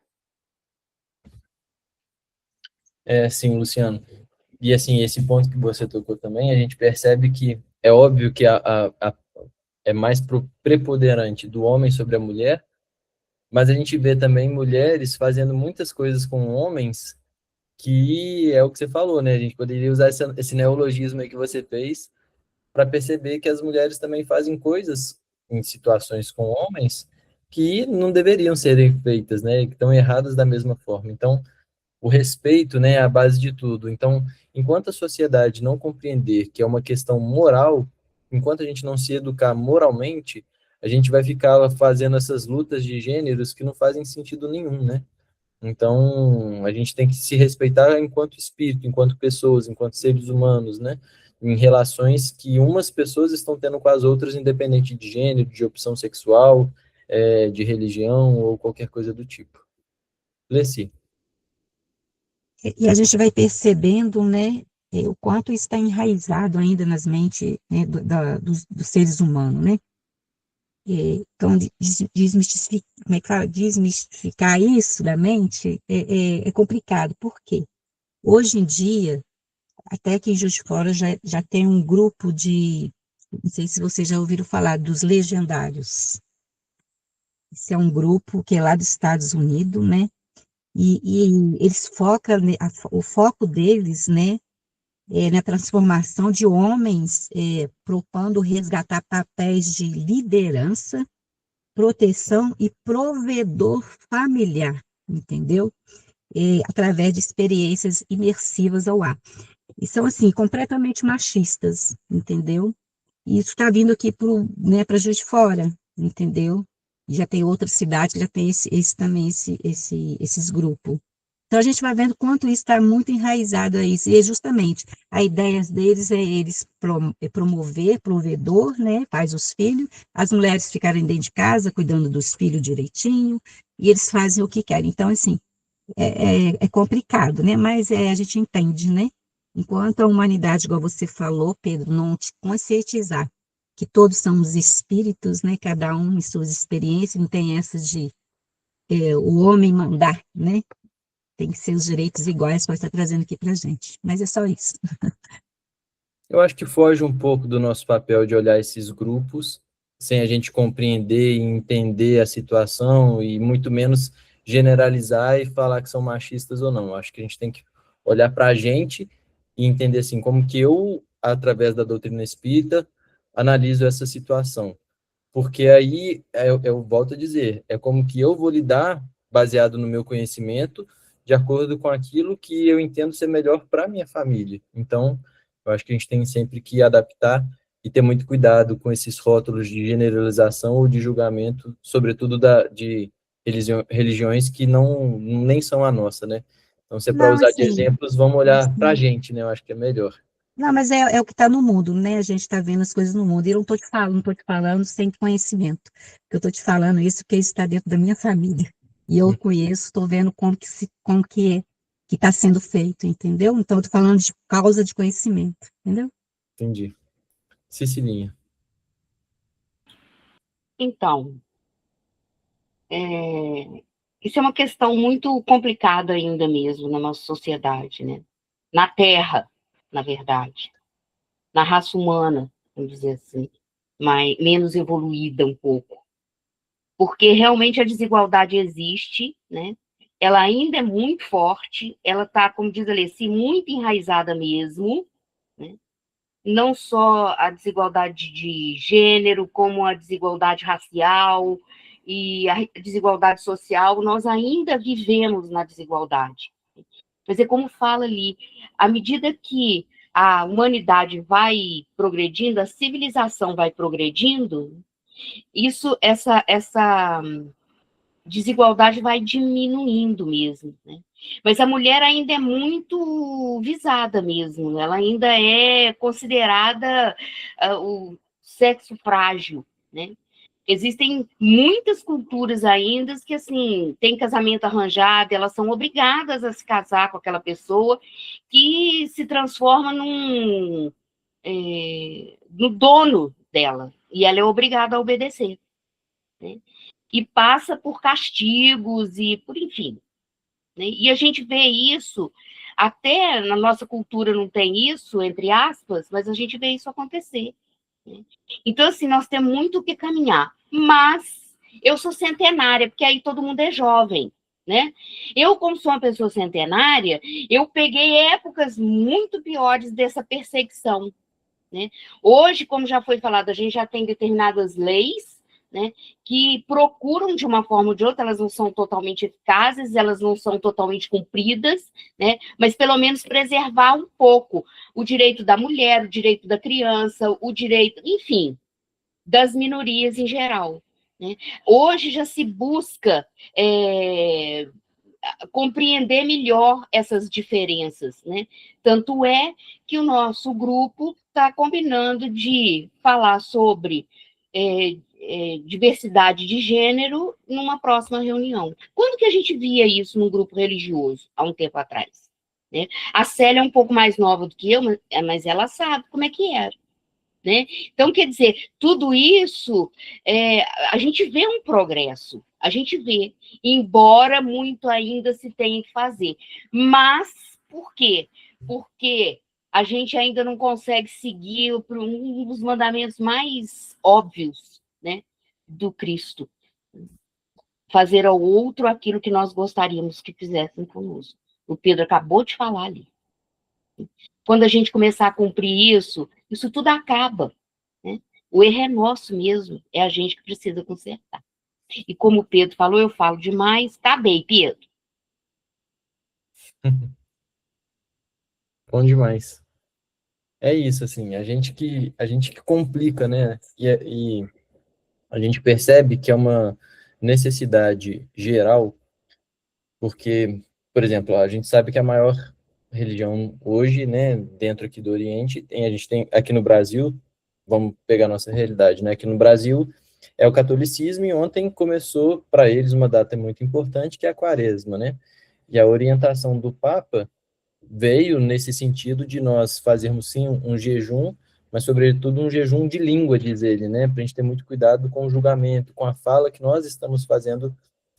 Sim, Luciano. E assim, esse ponto que você tocou também, a gente percebe que é óbvio que é mais preponderante do homem sobre a mulher, mas a gente vê também mulheres fazendo muitas coisas com homens que é o que você falou, né? A gente poderia usar esse neologismo aí que você fez para perceber que as mulheres também fazem coisas em situações com homens que não deveriam serem feitas, né? Que estão erradas da mesma forma. Então, o respeito, né, é a base de tudo. Então, enquanto a sociedade não compreender que é uma questão moral, enquanto a gente não se educar moralmente, a gente vai ficar fazendo essas lutas de gêneros que não fazem sentido nenhum, né? Então, a gente tem que se respeitar enquanto espírito, enquanto pessoas, enquanto seres humanos, né? Em relações que umas pessoas estão tendo com as outras, independente de gênero, de opção sexual, de religião ou qualquer coisa do tipo. Leci. E a gente vai percebendo, né, o quanto está enraizado ainda nas mentes, né, dos seres humanos, né? Então, como é que fala, desmistificar isso da mente é complicado. Por quê? Hoje em dia, até aqui em Juiz de Fora já tem um grupo de, não sei se vocês já ouviram falar, dos legendários. Esse é um grupo que é lá dos Estados Unidos, né? E eles focam, o foco deles, né, na transformação de homens, propondo resgatar papéis de liderança, proteção e provedor familiar, entendeu? Através de experiências imersivas ao ar. E são, assim, completamente machistas, entendeu? E isso está vindo aqui para Juiz de Fora, entendeu? E já tem outras cidades, já tem esses grupos. Então, a gente vai vendo quanto isso está muito enraizado a isso. E, justamente, a ideia deles é eles promover, provedor, né? Faz os filhos, as mulheres ficarem dentro de casa, cuidando dos filhos direitinho, e eles fazem o que querem. Então, assim, é complicado, né? Mas a gente entende, né? Enquanto a humanidade, igual você falou, Pedro, não te conscientizar que todos somos espíritos, né? Cada um em suas experiências, não tem essa de o homem mandar, né? Tem que ser os direitos iguais, pode estar trazendo aqui para a gente. Mas é só isso. Eu acho que foge um pouco do nosso papel de olhar esses grupos sem a gente compreender e entender a situação e muito menos generalizar e falar que são machistas ou não. Eu acho que a gente tem que olhar para a gente e entender assim como que eu, através da doutrina espírita, analiso essa situação. Porque aí, eu volto a dizer, é como que eu vou lidar baseado no meu conhecimento, de acordo com aquilo que eu entendo ser melhor para a minha família. Então, eu acho que a gente tem sempre que adaptar e ter muito cuidado com esses rótulos de generalização ou de julgamento, sobretudo de religiões que nem são a nossa, né? Então, se é para Não, usar de assim, exemplos, vamos olhar para a gente, né? Eu acho que é melhor. não, mas é o que está no mundo, né? A gente está vendo as coisas no mundo. E eu não estou te falando sem conhecimento. Eu estou te falando isso porque isso está dentro da minha família. E eu conheço, estou vendo como que está sendo feito, entendeu? Então, eu estou falando de causa de conhecimento, entendeu? Entendi. Cecilinha. Então, isso é uma questão muito complicada ainda mesmo na nossa sociedade, né? Na Terra, na verdade. Na raça humana, vamos dizer assim, mas menos evoluída um pouco. Porque realmente a desigualdade existe, né? Ela ainda é muito forte, ela está, como diz ali, assim, muito enraizada mesmo, né? Não só a desigualdade de gênero, como a desigualdade racial e a desigualdade social, nós ainda vivemos na desigualdade. Mas é como fala ali, à medida que a humanidade vai progredindo, a civilização vai progredindo, essa desigualdade vai diminuindo mesmo, né? Mas a mulher ainda é muito visada mesmo, ela ainda é considerada o sexo frágil, né? Existem muitas culturas ainda que, assim, tem casamento arranjado, elas são obrigadas a se casar com aquela pessoa que se transforma no dono dela, e ela é obrigada a obedecer, né? E passa por castigos e por enfim, né? E a gente vê isso, até na nossa cultura não tem isso, entre aspas, mas a gente vê isso acontecer, né? Então, assim, nós temos muito o que caminhar, mas eu sou centenária, porque aí todo mundo é jovem, né? Eu, como sou uma pessoa centenária, eu peguei épocas muito piores dessa perseguição, né? Hoje, como já foi falado, a gente já tem determinadas leis, né, que procuram, de uma forma ou de outra, elas não são totalmente eficazes, elas não são totalmente cumpridas, né, mas pelo menos preservar um pouco o direito da mulher, o direito da criança, o direito, enfim, das minorias em geral, né? Hoje já se busca compreender melhor essas diferenças, né? Tanto é que o nosso grupo está combinando de falar sobre diversidade de gênero numa próxima reunião. Quando que a gente via isso num grupo religioso, há um tempo atrás? Né? A Célia é um pouco mais nova do que eu, mas ela sabe como é que era. né? Então, quer dizer, tudo isso, a gente vê um progresso, a gente vê, embora muito ainda se tenha que fazer. Mas, por quê? Porque a gente ainda não consegue seguir um dos mandamentos mais óbvios, né, do Cristo. Fazer ao outro aquilo que nós gostaríamos que fizessem conosco. O Pedro acabou de falar ali. Quando a gente começar a cumprir isso tudo acaba, né? O erro é nosso mesmo, é a gente que precisa consertar. E como o Pedro falou, eu falo demais. Tá bem, Pedro? Bom demais. É isso, assim, a gente que complica, né? E a gente percebe que é uma necessidade geral, porque, por exemplo, a gente sabe que a maior religião hoje, né, dentro aqui do Oriente, a gente tem aqui no Brasil, vamos pegar a nossa realidade, né? Aqui no Brasil é o catolicismo e ontem começou para eles uma data muito importante, que é a Quaresma, né? E a orientação do Papa veio nesse sentido de nós fazermos sim um jejum, mas sobretudo um jejum de língua, diz ele, né? Para a gente ter muito cuidado com o julgamento, com a fala que nós estamos fazendo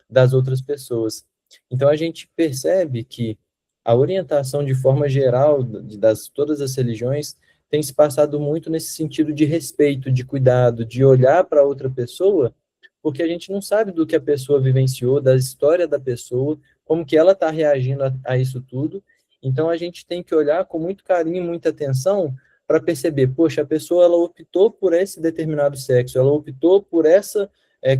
das outras pessoas. Então a gente percebe que a orientação de forma geral das todas as religiões tem se passado muito nesse sentido de respeito, de cuidado, de olhar para outra pessoa, porque a gente não sabe do que a pessoa vivenciou, da história da pessoa, como que ela está reagindo a isso tudo. Então a gente tem que olhar com muito carinho, muita atenção para perceber, poxa, a pessoa ela optou por esse determinado sexo, ela optou por essa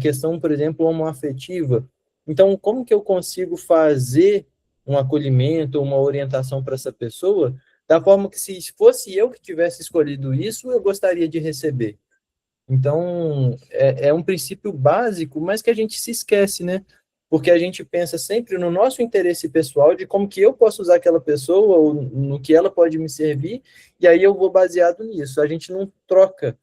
questão, por exemplo, homoafetiva. Então, como que eu consigo fazer um acolhimento, uma orientação para essa pessoa, da forma que se fosse eu que tivesse escolhido isso, eu gostaria de receber. Então, é um princípio básico, mas que a gente se esquece, né? Porque a gente pensa sempre no nosso interesse pessoal, de como que eu posso usar aquela pessoa, ou no que ela pode me servir, e aí eu vou baseado nisso. A gente não troca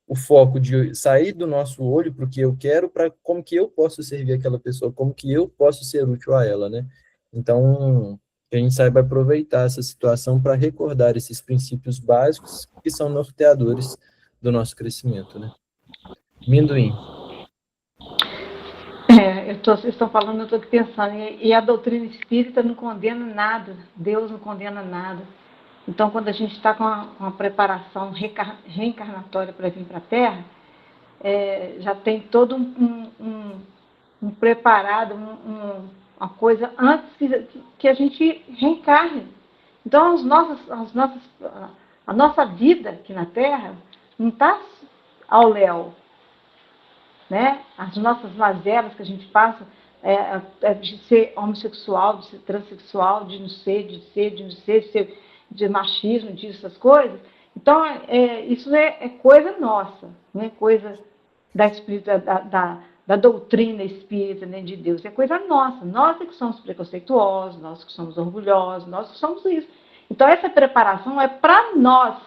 o foco de sair do nosso olho para o que eu quero, para como que eu posso servir aquela pessoa, como que eu posso ser útil a ela, né? Então, que a gente saiba aproveitar essa situação para recordar esses princípios básicos que são norteadores do nosso crescimento, né? Minduim. Vocês estão falando, eu estou aqui pensando, e a doutrina espírita não condena nada, Deus não condena nada. Então, quando a gente está com uma preparação reencarnatória para vir para a Terra, já tem todo um preparado, uma coisa antes que a gente reencarne. Então, a nossa vida aqui na Terra não está ao léu, né? As nossas mazelas que a gente passa de ser homossexual, de ser transexual, de não ser, de machismo, dessas coisas. Então, isso é coisa nossa, né? Coisa da doutrina espírita, né, de Deus. É coisa nossa. Nós é que somos preconceituosos, nós que somos orgulhosos, nós que somos isso. Então, essa preparação é para nós,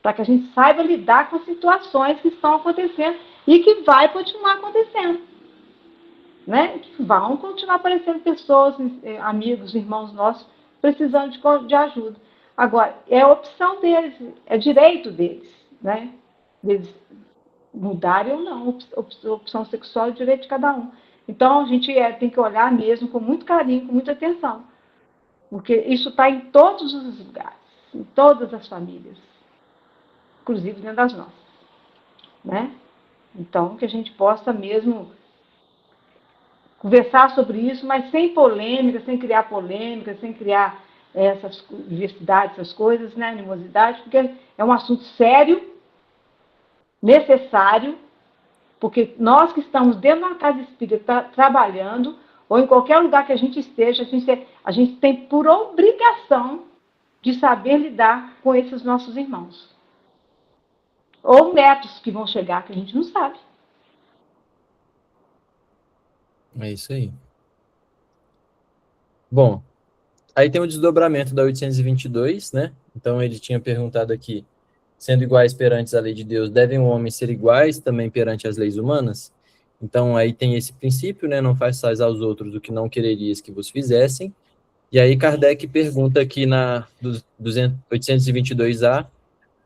para que a gente saiba lidar com as situações que estão acontecendo e que vai continuar acontecendo. Né? Que vão continuar aparecendo pessoas, amigos, irmãos nossos, precisando de ajuda. Agora, é opção deles, é direito deles, né? Deles mudarem ou não. Opção sexual é direito de cada um. Então, a gente tem que olhar mesmo com muito carinho, com muita atenção. Porque isso está em todos os lugares, em todas as famílias, inclusive dentro das nossas. Né? Então, que a gente possa mesmo conversar sobre isso, mas sem polêmica, sem criar polêmica, sem criar essas diversidades, essas coisas, né, animosidade, porque é um assunto sério, necessário, porque nós que estamos dentro de uma casa espírita trabalhando, ou em qualquer lugar que a gente esteja, a gente tem por obrigação de saber lidar com esses nossos irmãos. Ou netos que vão chegar, que a gente não sabe. É isso aí. Bom, aí tem o desdobramento da 822, né? Então ele tinha perguntado aqui, sendo iguais perante a lei de Deus, devem os homens ser iguais também perante as leis humanas? Então aí tem esse princípio, né? Não façais aos outros o que não quererias que vos fizessem. E aí Kardec pergunta aqui na 822A,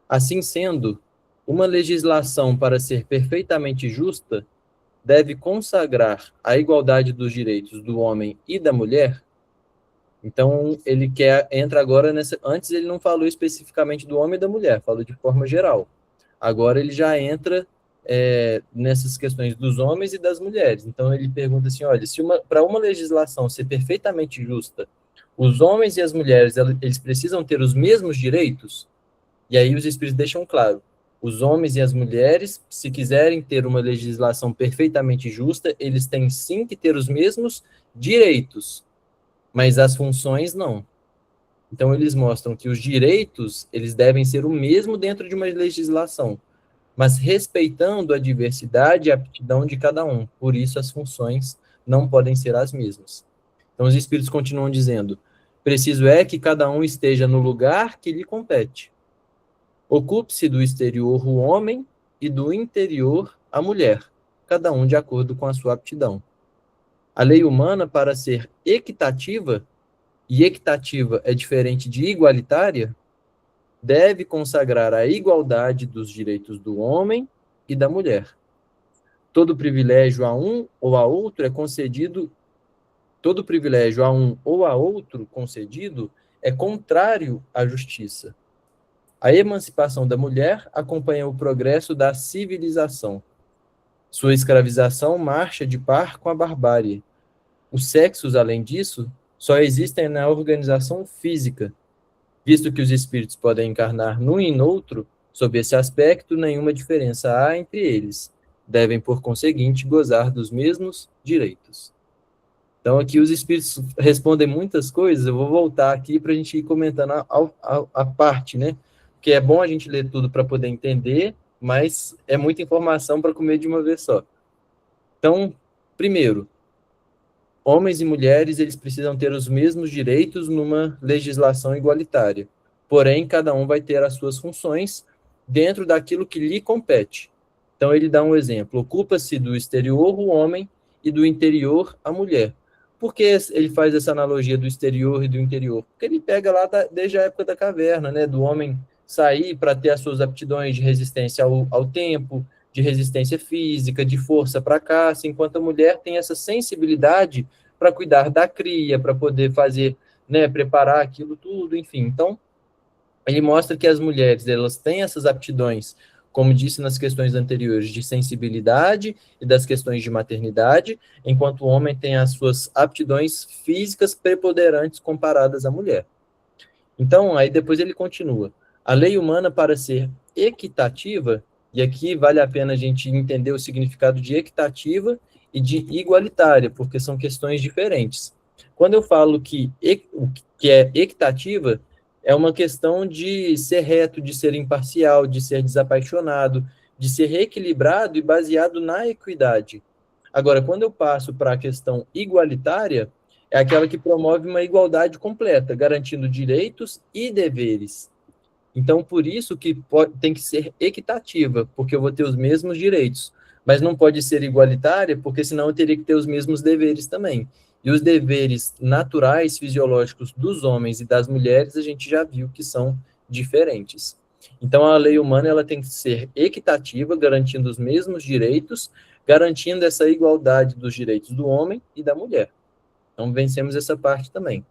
assim sendo, uma legislação, para ser perfeitamente justa, deve consagrar a igualdade dos direitos do homem e da mulher. Então, ele entra agora nessa... Antes ele não falou especificamente do homem e da mulher, falou de forma geral. Agora ele já entra nessas questões dos homens e das mulheres. Então, ele pergunta assim, olha, se para uma legislação ser perfeitamente justa, os homens e as mulheres, eles precisam ter os mesmos direitos? E aí os espíritos deixam claro, os homens e as mulheres, se quiserem ter uma legislação perfeitamente justa, eles têm sim que ter os mesmos direitos, mas as funções não. Então, eles mostram que os direitos, eles devem ser o mesmo dentro de uma legislação, mas respeitando a diversidade e a aptidão de cada um. Por isso, as funções não podem ser as mesmas. Então, os espíritos continuam dizendo, preciso é que cada um esteja no lugar que lhe compete. Ocupe-se do exterior o homem e do interior a mulher, cada um de acordo com a sua aptidão. A lei humana, para ser equitativa, e equitativa é diferente de igualitária, deve consagrar a igualdade dos direitos do homem e da mulher. Todo privilégio a um ou a outro concedido é contrário à justiça. A emancipação da mulher acompanha o progresso da civilização. Sua escravização marcha de par com a barbárie. Os sexos, além disso, só existem na organização física. Visto que os espíritos podem encarnar num e noutro, sob esse aspecto, nenhuma diferença há entre eles. Devem, por conseguinte, gozar dos mesmos direitos. Então, aqui os espíritos respondem muitas coisas. Eu vou voltar aqui para a gente ir comentando a parte, né? Porque é bom a gente ler tudo para poder entender, mas é muita informação para comer de uma vez só. Então, primeiro, homens e mulheres, eles precisam ter os mesmos direitos numa legislação igualitária. Porém, cada um vai ter as suas funções dentro daquilo que lhe compete. Então, ele dá um exemplo. Ocupa-se do exterior o homem e do interior a mulher. Por que ele faz essa analogia do exterior e do interior? Porque ele pega lá desde a época da caverna, né, do homem sair para ter as suas aptidões de resistência ao tempo, de resistência física, de força para caça, enquanto a mulher tem essa sensibilidade para cuidar da cria, para poder fazer, né, preparar aquilo tudo, enfim. Então, ele mostra que as mulheres, elas têm essas aptidões, como disse nas questões anteriores, de sensibilidade e das questões de maternidade, enquanto o homem tem as suas aptidões físicas preponderantes comparadas à mulher. Então, aí depois ele continua. A lei humana, para ser equitativa, e aqui vale a pena a gente entender o significado de equitativa e de igualitária, porque são questões diferentes. Quando eu falo que é equitativa, é uma questão de ser reto, de ser imparcial, de ser desapaixonado, de ser equilibrado e baseado na equidade. Agora, quando eu passo para a questão igualitária, é aquela que promove uma igualdade completa, garantindo direitos e deveres. Então, por isso que tem que ser equitativa, porque eu vou ter os mesmos direitos, mas não pode ser igualitária, porque senão eu teria que ter os mesmos deveres também. E os deveres naturais, fisiológicos dos homens e das mulheres, a gente já viu que são diferentes. Então, a lei humana ela tem que ser equitativa, garantindo os mesmos direitos, garantindo essa igualdade dos direitos do homem e da mulher. Então, vencemos essa parte também.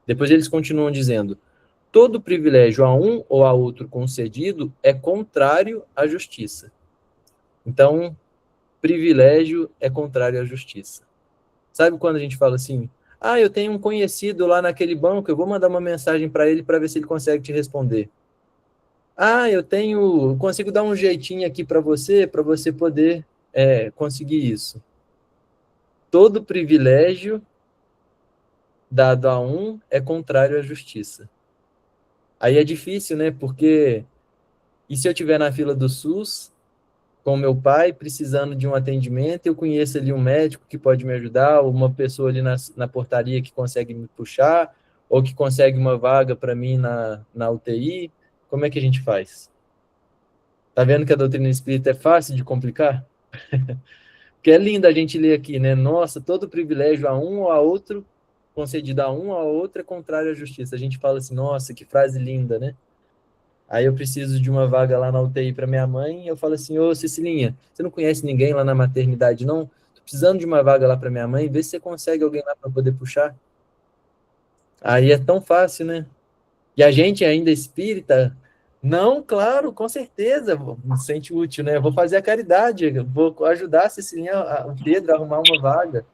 Depois eles continuam dizendo, todo privilégio a um ou a outro concedido é contrário à justiça. Então, privilégio é contrário à justiça. Sabe quando a gente fala assim, eu tenho um conhecido lá naquele banco, eu vou mandar uma mensagem para ele para ver se ele consegue te responder. Eu consigo dar um jeitinho aqui para você poder conseguir isso. Todo privilégio dado a um é contrário à justiça. Aí é difícil, né? Porque, e se eu estiver na fila do SUS, com meu pai, precisando de um atendimento, eu conheço ali um médico que pode me ajudar, ou uma pessoa ali na portaria que consegue me puxar, ou que consegue uma vaga para mim na UTI, como é que a gente faz? Tá vendo que a doutrina espírita é fácil de complicar? Porque é lindo a gente ler aqui, né? Nossa, todo privilégio a um ou a outro, concedido a um ou a outro é contrário à justiça. A gente fala assim, nossa, que frase linda, né? Aí eu preciso de uma vaga lá na UTI para minha mãe, e eu falo assim, ô Cecilinha, você não conhece ninguém lá na maternidade, não? Tô precisando de uma vaga lá para minha mãe, vê se você consegue alguém lá para poder puxar. Aí é tão fácil, né? E a gente ainda espírita, não, claro, com certeza, me sente útil, né? Vou fazer a caridade, vou ajudar a Cecilinha, o Pedro a arrumar uma vaga.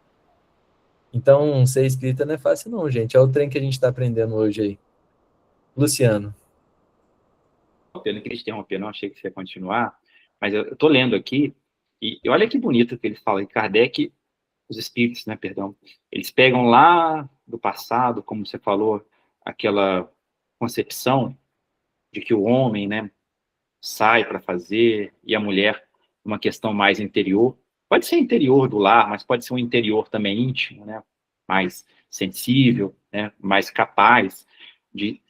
Então, ser espírita não é fácil não, gente. É o trem que a gente está aprendendo hoje aí. Luciano. Eu não queria te interromper, não, achei que você ia continuar, mas eu estou lendo aqui, e olha que bonito que ele fala, que Kardec, os espíritos, né, perdão, eles pegam lá do passado, como você falou, aquela concepção de que o homem, né, sai para fazer, e a mulher, uma questão mais interior, pode ser interior do lar, mas pode ser um interior também íntimo, né, mais sensível, né, mais capaz de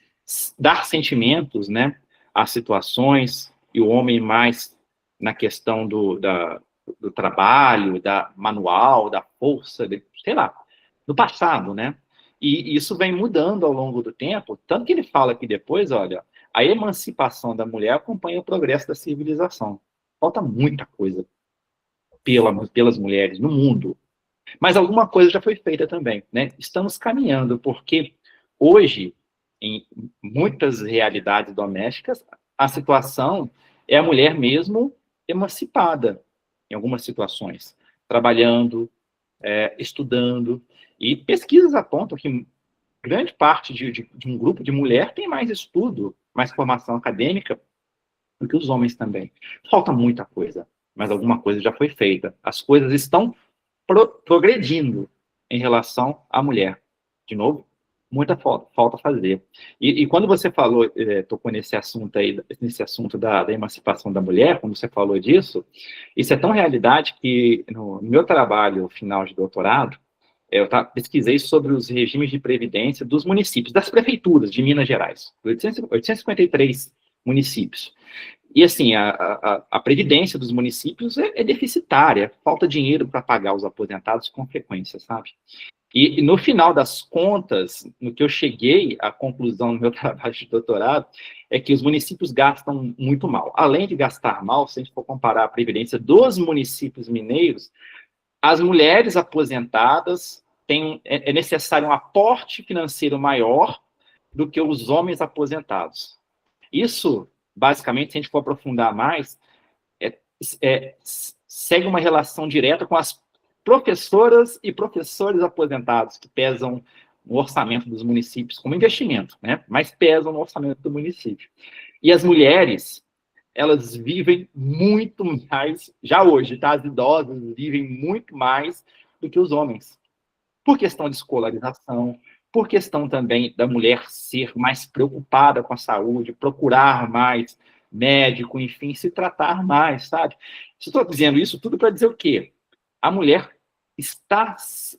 dar sentimentos, né, às situações, e o homem mais na questão do trabalho, da manual, da força, sei lá, do passado, né? E isso vem mudando ao longo do tempo, tanto que ele fala aqui depois, olha, a emancipação da mulher acompanha o progresso da civilização. Falta muita coisa pelas mulheres no mundo, mas alguma coisa já foi feita também, né? Estamos caminhando, porque hoje, em muitas realidades domésticas, a situação é a mulher mesmo emancipada, em algumas situações, trabalhando, estudando, e pesquisas apontam que grande parte de um grupo de mulher tem mais estudo, mais formação acadêmica do que os homens também. Falta muita coisa, mas alguma coisa já foi feita. As coisas estão progredindo em relação à mulher. De novo, muita falta a fazer. E quando você falou, tocou nesse assunto aí, nesse assunto da emancipação da mulher, quando você falou disso, isso é tão realidade que no meu trabalho final de doutorado, eu pesquisei sobre os regimes de previdência dos municípios, das prefeituras de Minas Gerais, 853 municípios. E, assim, a previdência dos municípios é deficitária, falta dinheiro para pagar os aposentados com frequência, sabe? E no final das contas, no que eu cheguei à conclusão no meu trabalho de doutorado, é que os municípios gastam muito mal. Além de gastar mal, se a gente for comparar a previdência dos municípios mineiros, as mulheres aposentadas é necessário um aporte financeiro maior do que os homens aposentados. Isso, basicamente, se a gente for aprofundar mais, segue uma relação direta com as professoras e professores aposentados, que pesam no orçamento dos municípios como investimento, né? Mas pesam no orçamento do município. E as mulheres, elas vivem muito mais, já hoje, tá? As idosas vivem muito mais do que os homens. Por questão de escolarização, por questão também da mulher ser mais preocupada com a saúde, procurar mais médico, enfim, se tratar mais, sabe? Estou dizendo isso tudo para dizer o quê? A mulher está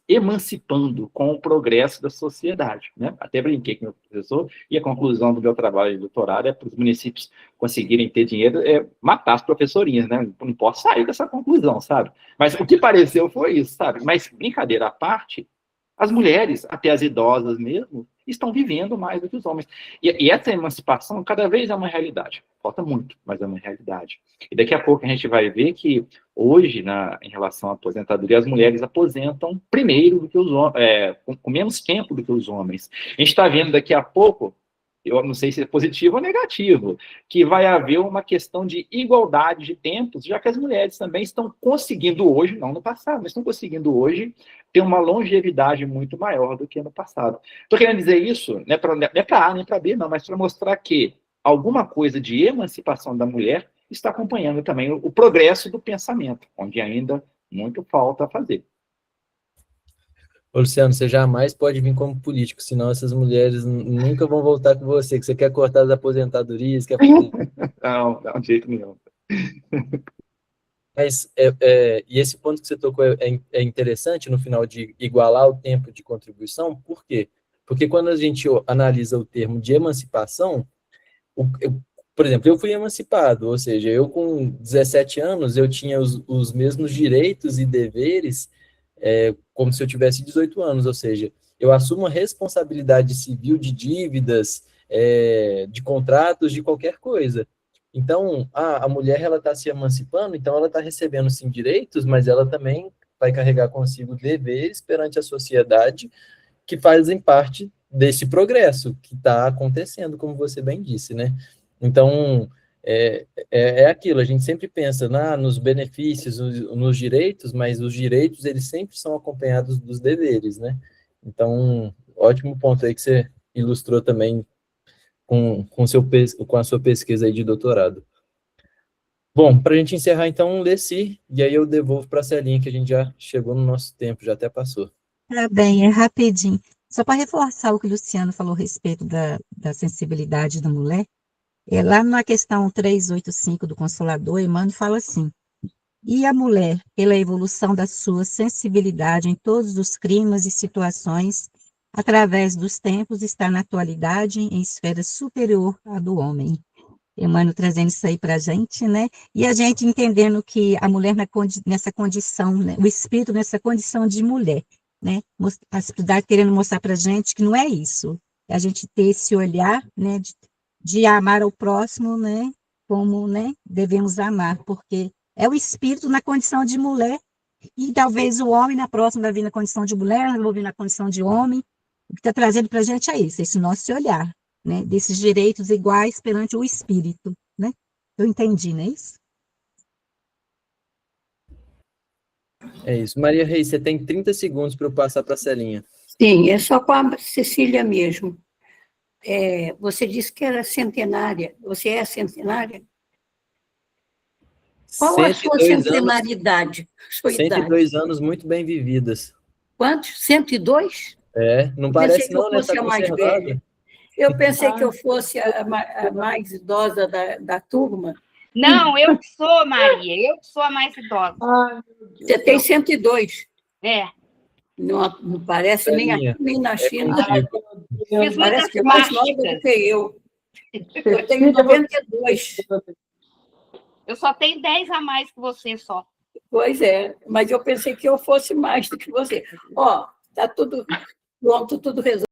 emancipando com o progresso da sociedade, né? Até brinquei com o meu professor, e a conclusão do meu trabalho de doutorado é para os municípios conseguirem ter dinheiro, matar as professorinhas, né? Não posso sair dessa conclusão, sabe? Mas o que pareceu foi isso, sabe? Mas, brincadeira à parte, as mulheres, até as idosas mesmo, estão vivendo mais do que os homens. E essa emancipação cada vez é uma realidade. Falta muito, mas é uma realidade. E daqui a pouco a gente vai ver que hoje, em relação à aposentadoria, as mulheres aposentam primeiro do que os homens, com menos tempo do que os homens. A gente está vendo daqui a pouco, eu não sei se é positivo ou negativo, que vai haver uma questão de igualdade de tempos, já que as mulheres também estão conseguindo hoje, não no passado, mas estão conseguindo hoje ter uma longevidade muito maior do que no passado. Estou querendo dizer isso, não é para A nem para B, não, mas para mostrar que alguma coisa de emancipação da mulher está acompanhando também o progresso do pensamento, onde ainda muito falta a fazer. Ô, Luciano, você jamais pode vir como político, senão essas mulheres nunca vão voltar com você, que você quer cortar as aposentadorias, quer... Não, de jeito nenhum. Mas, e esse ponto que você tocou é interessante no final de igualar o tempo de contribuição, por quê? Porque quando a gente analisa o termo de emancipação, por exemplo, eu fui emancipado, ou seja, eu com 17 anos, eu tinha os mesmos direitos e deveres como se eu tivesse 18 anos, ou seja, eu assumo a responsabilidade civil de dívidas, de contratos, de qualquer coisa. Então, a mulher ela está se emancipando, então ela está recebendo, sim, direitos, mas ela também vai carregar consigo deveres perante a sociedade que fazem parte desse progresso que está acontecendo, como você bem disse, né? Então, é aquilo, a gente sempre pensa nos benefícios, nos direitos, mas os direitos, eles sempre são acompanhados dos deveres, né? Então, ótimo ponto aí que você ilustrou também com a sua pesquisa aí de doutorado. Bom, para a gente encerrar, então, Leci, e aí eu devolvo para a Celinha, que a gente já chegou no nosso tempo, já até passou. Tá bem, é rapidinho. Só para reforçar o que o Luciano falou a respeito da sensibilidade da mulher, lá na questão 385 do Consolador, Emmanuel fala assim: e a mulher, pela evolução da sua sensibilidade em todos os climas e situações, através dos tempos, está na atualidade em esfera superior à do homem. Emmanuel trazendo isso aí para a gente, né? E a gente entendendo que a mulher nessa condição, né? O espírito nessa condição de mulher, né? A espiritualidade querendo mostrar para a gente que não é isso. É a gente ter esse olhar, né? De amar ao próximo, né? Como, né? Devemos amar, porque é o espírito na condição de mulher, e talvez o homem na próxima vai vir na condição de mulher, eu vou vir na condição de homem. O que está trazendo para a gente é isso, esse nosso olhar, né? Desses direitos iguais perante o espírito, né? Eu entendi, não é isso? É isso. Maria Reis, você tem 30 segundos para eu passar para a Celinha. Sim, é só com a Cecília mesmo. Você disse que era centenária. Você é centenária? Qual a sua centenaridade? 102 anos muito bem vividas. Quantos? 102? Não parece não, né? Tá conservada. Eu pensei que eu fosse a mais idosa da turma. Não, eu que sou, Maria, eu que sou a mais idosa. Você tem 102. Não parece nem na China. Fiz Parece que é mais nova do que eu. Eu tenho 92. Eu só tenho 10 a mais que você só. Pois é, mas eu pensei que eu fosse mais do que você. Ó, tá tudo pronto, tudo resolvido.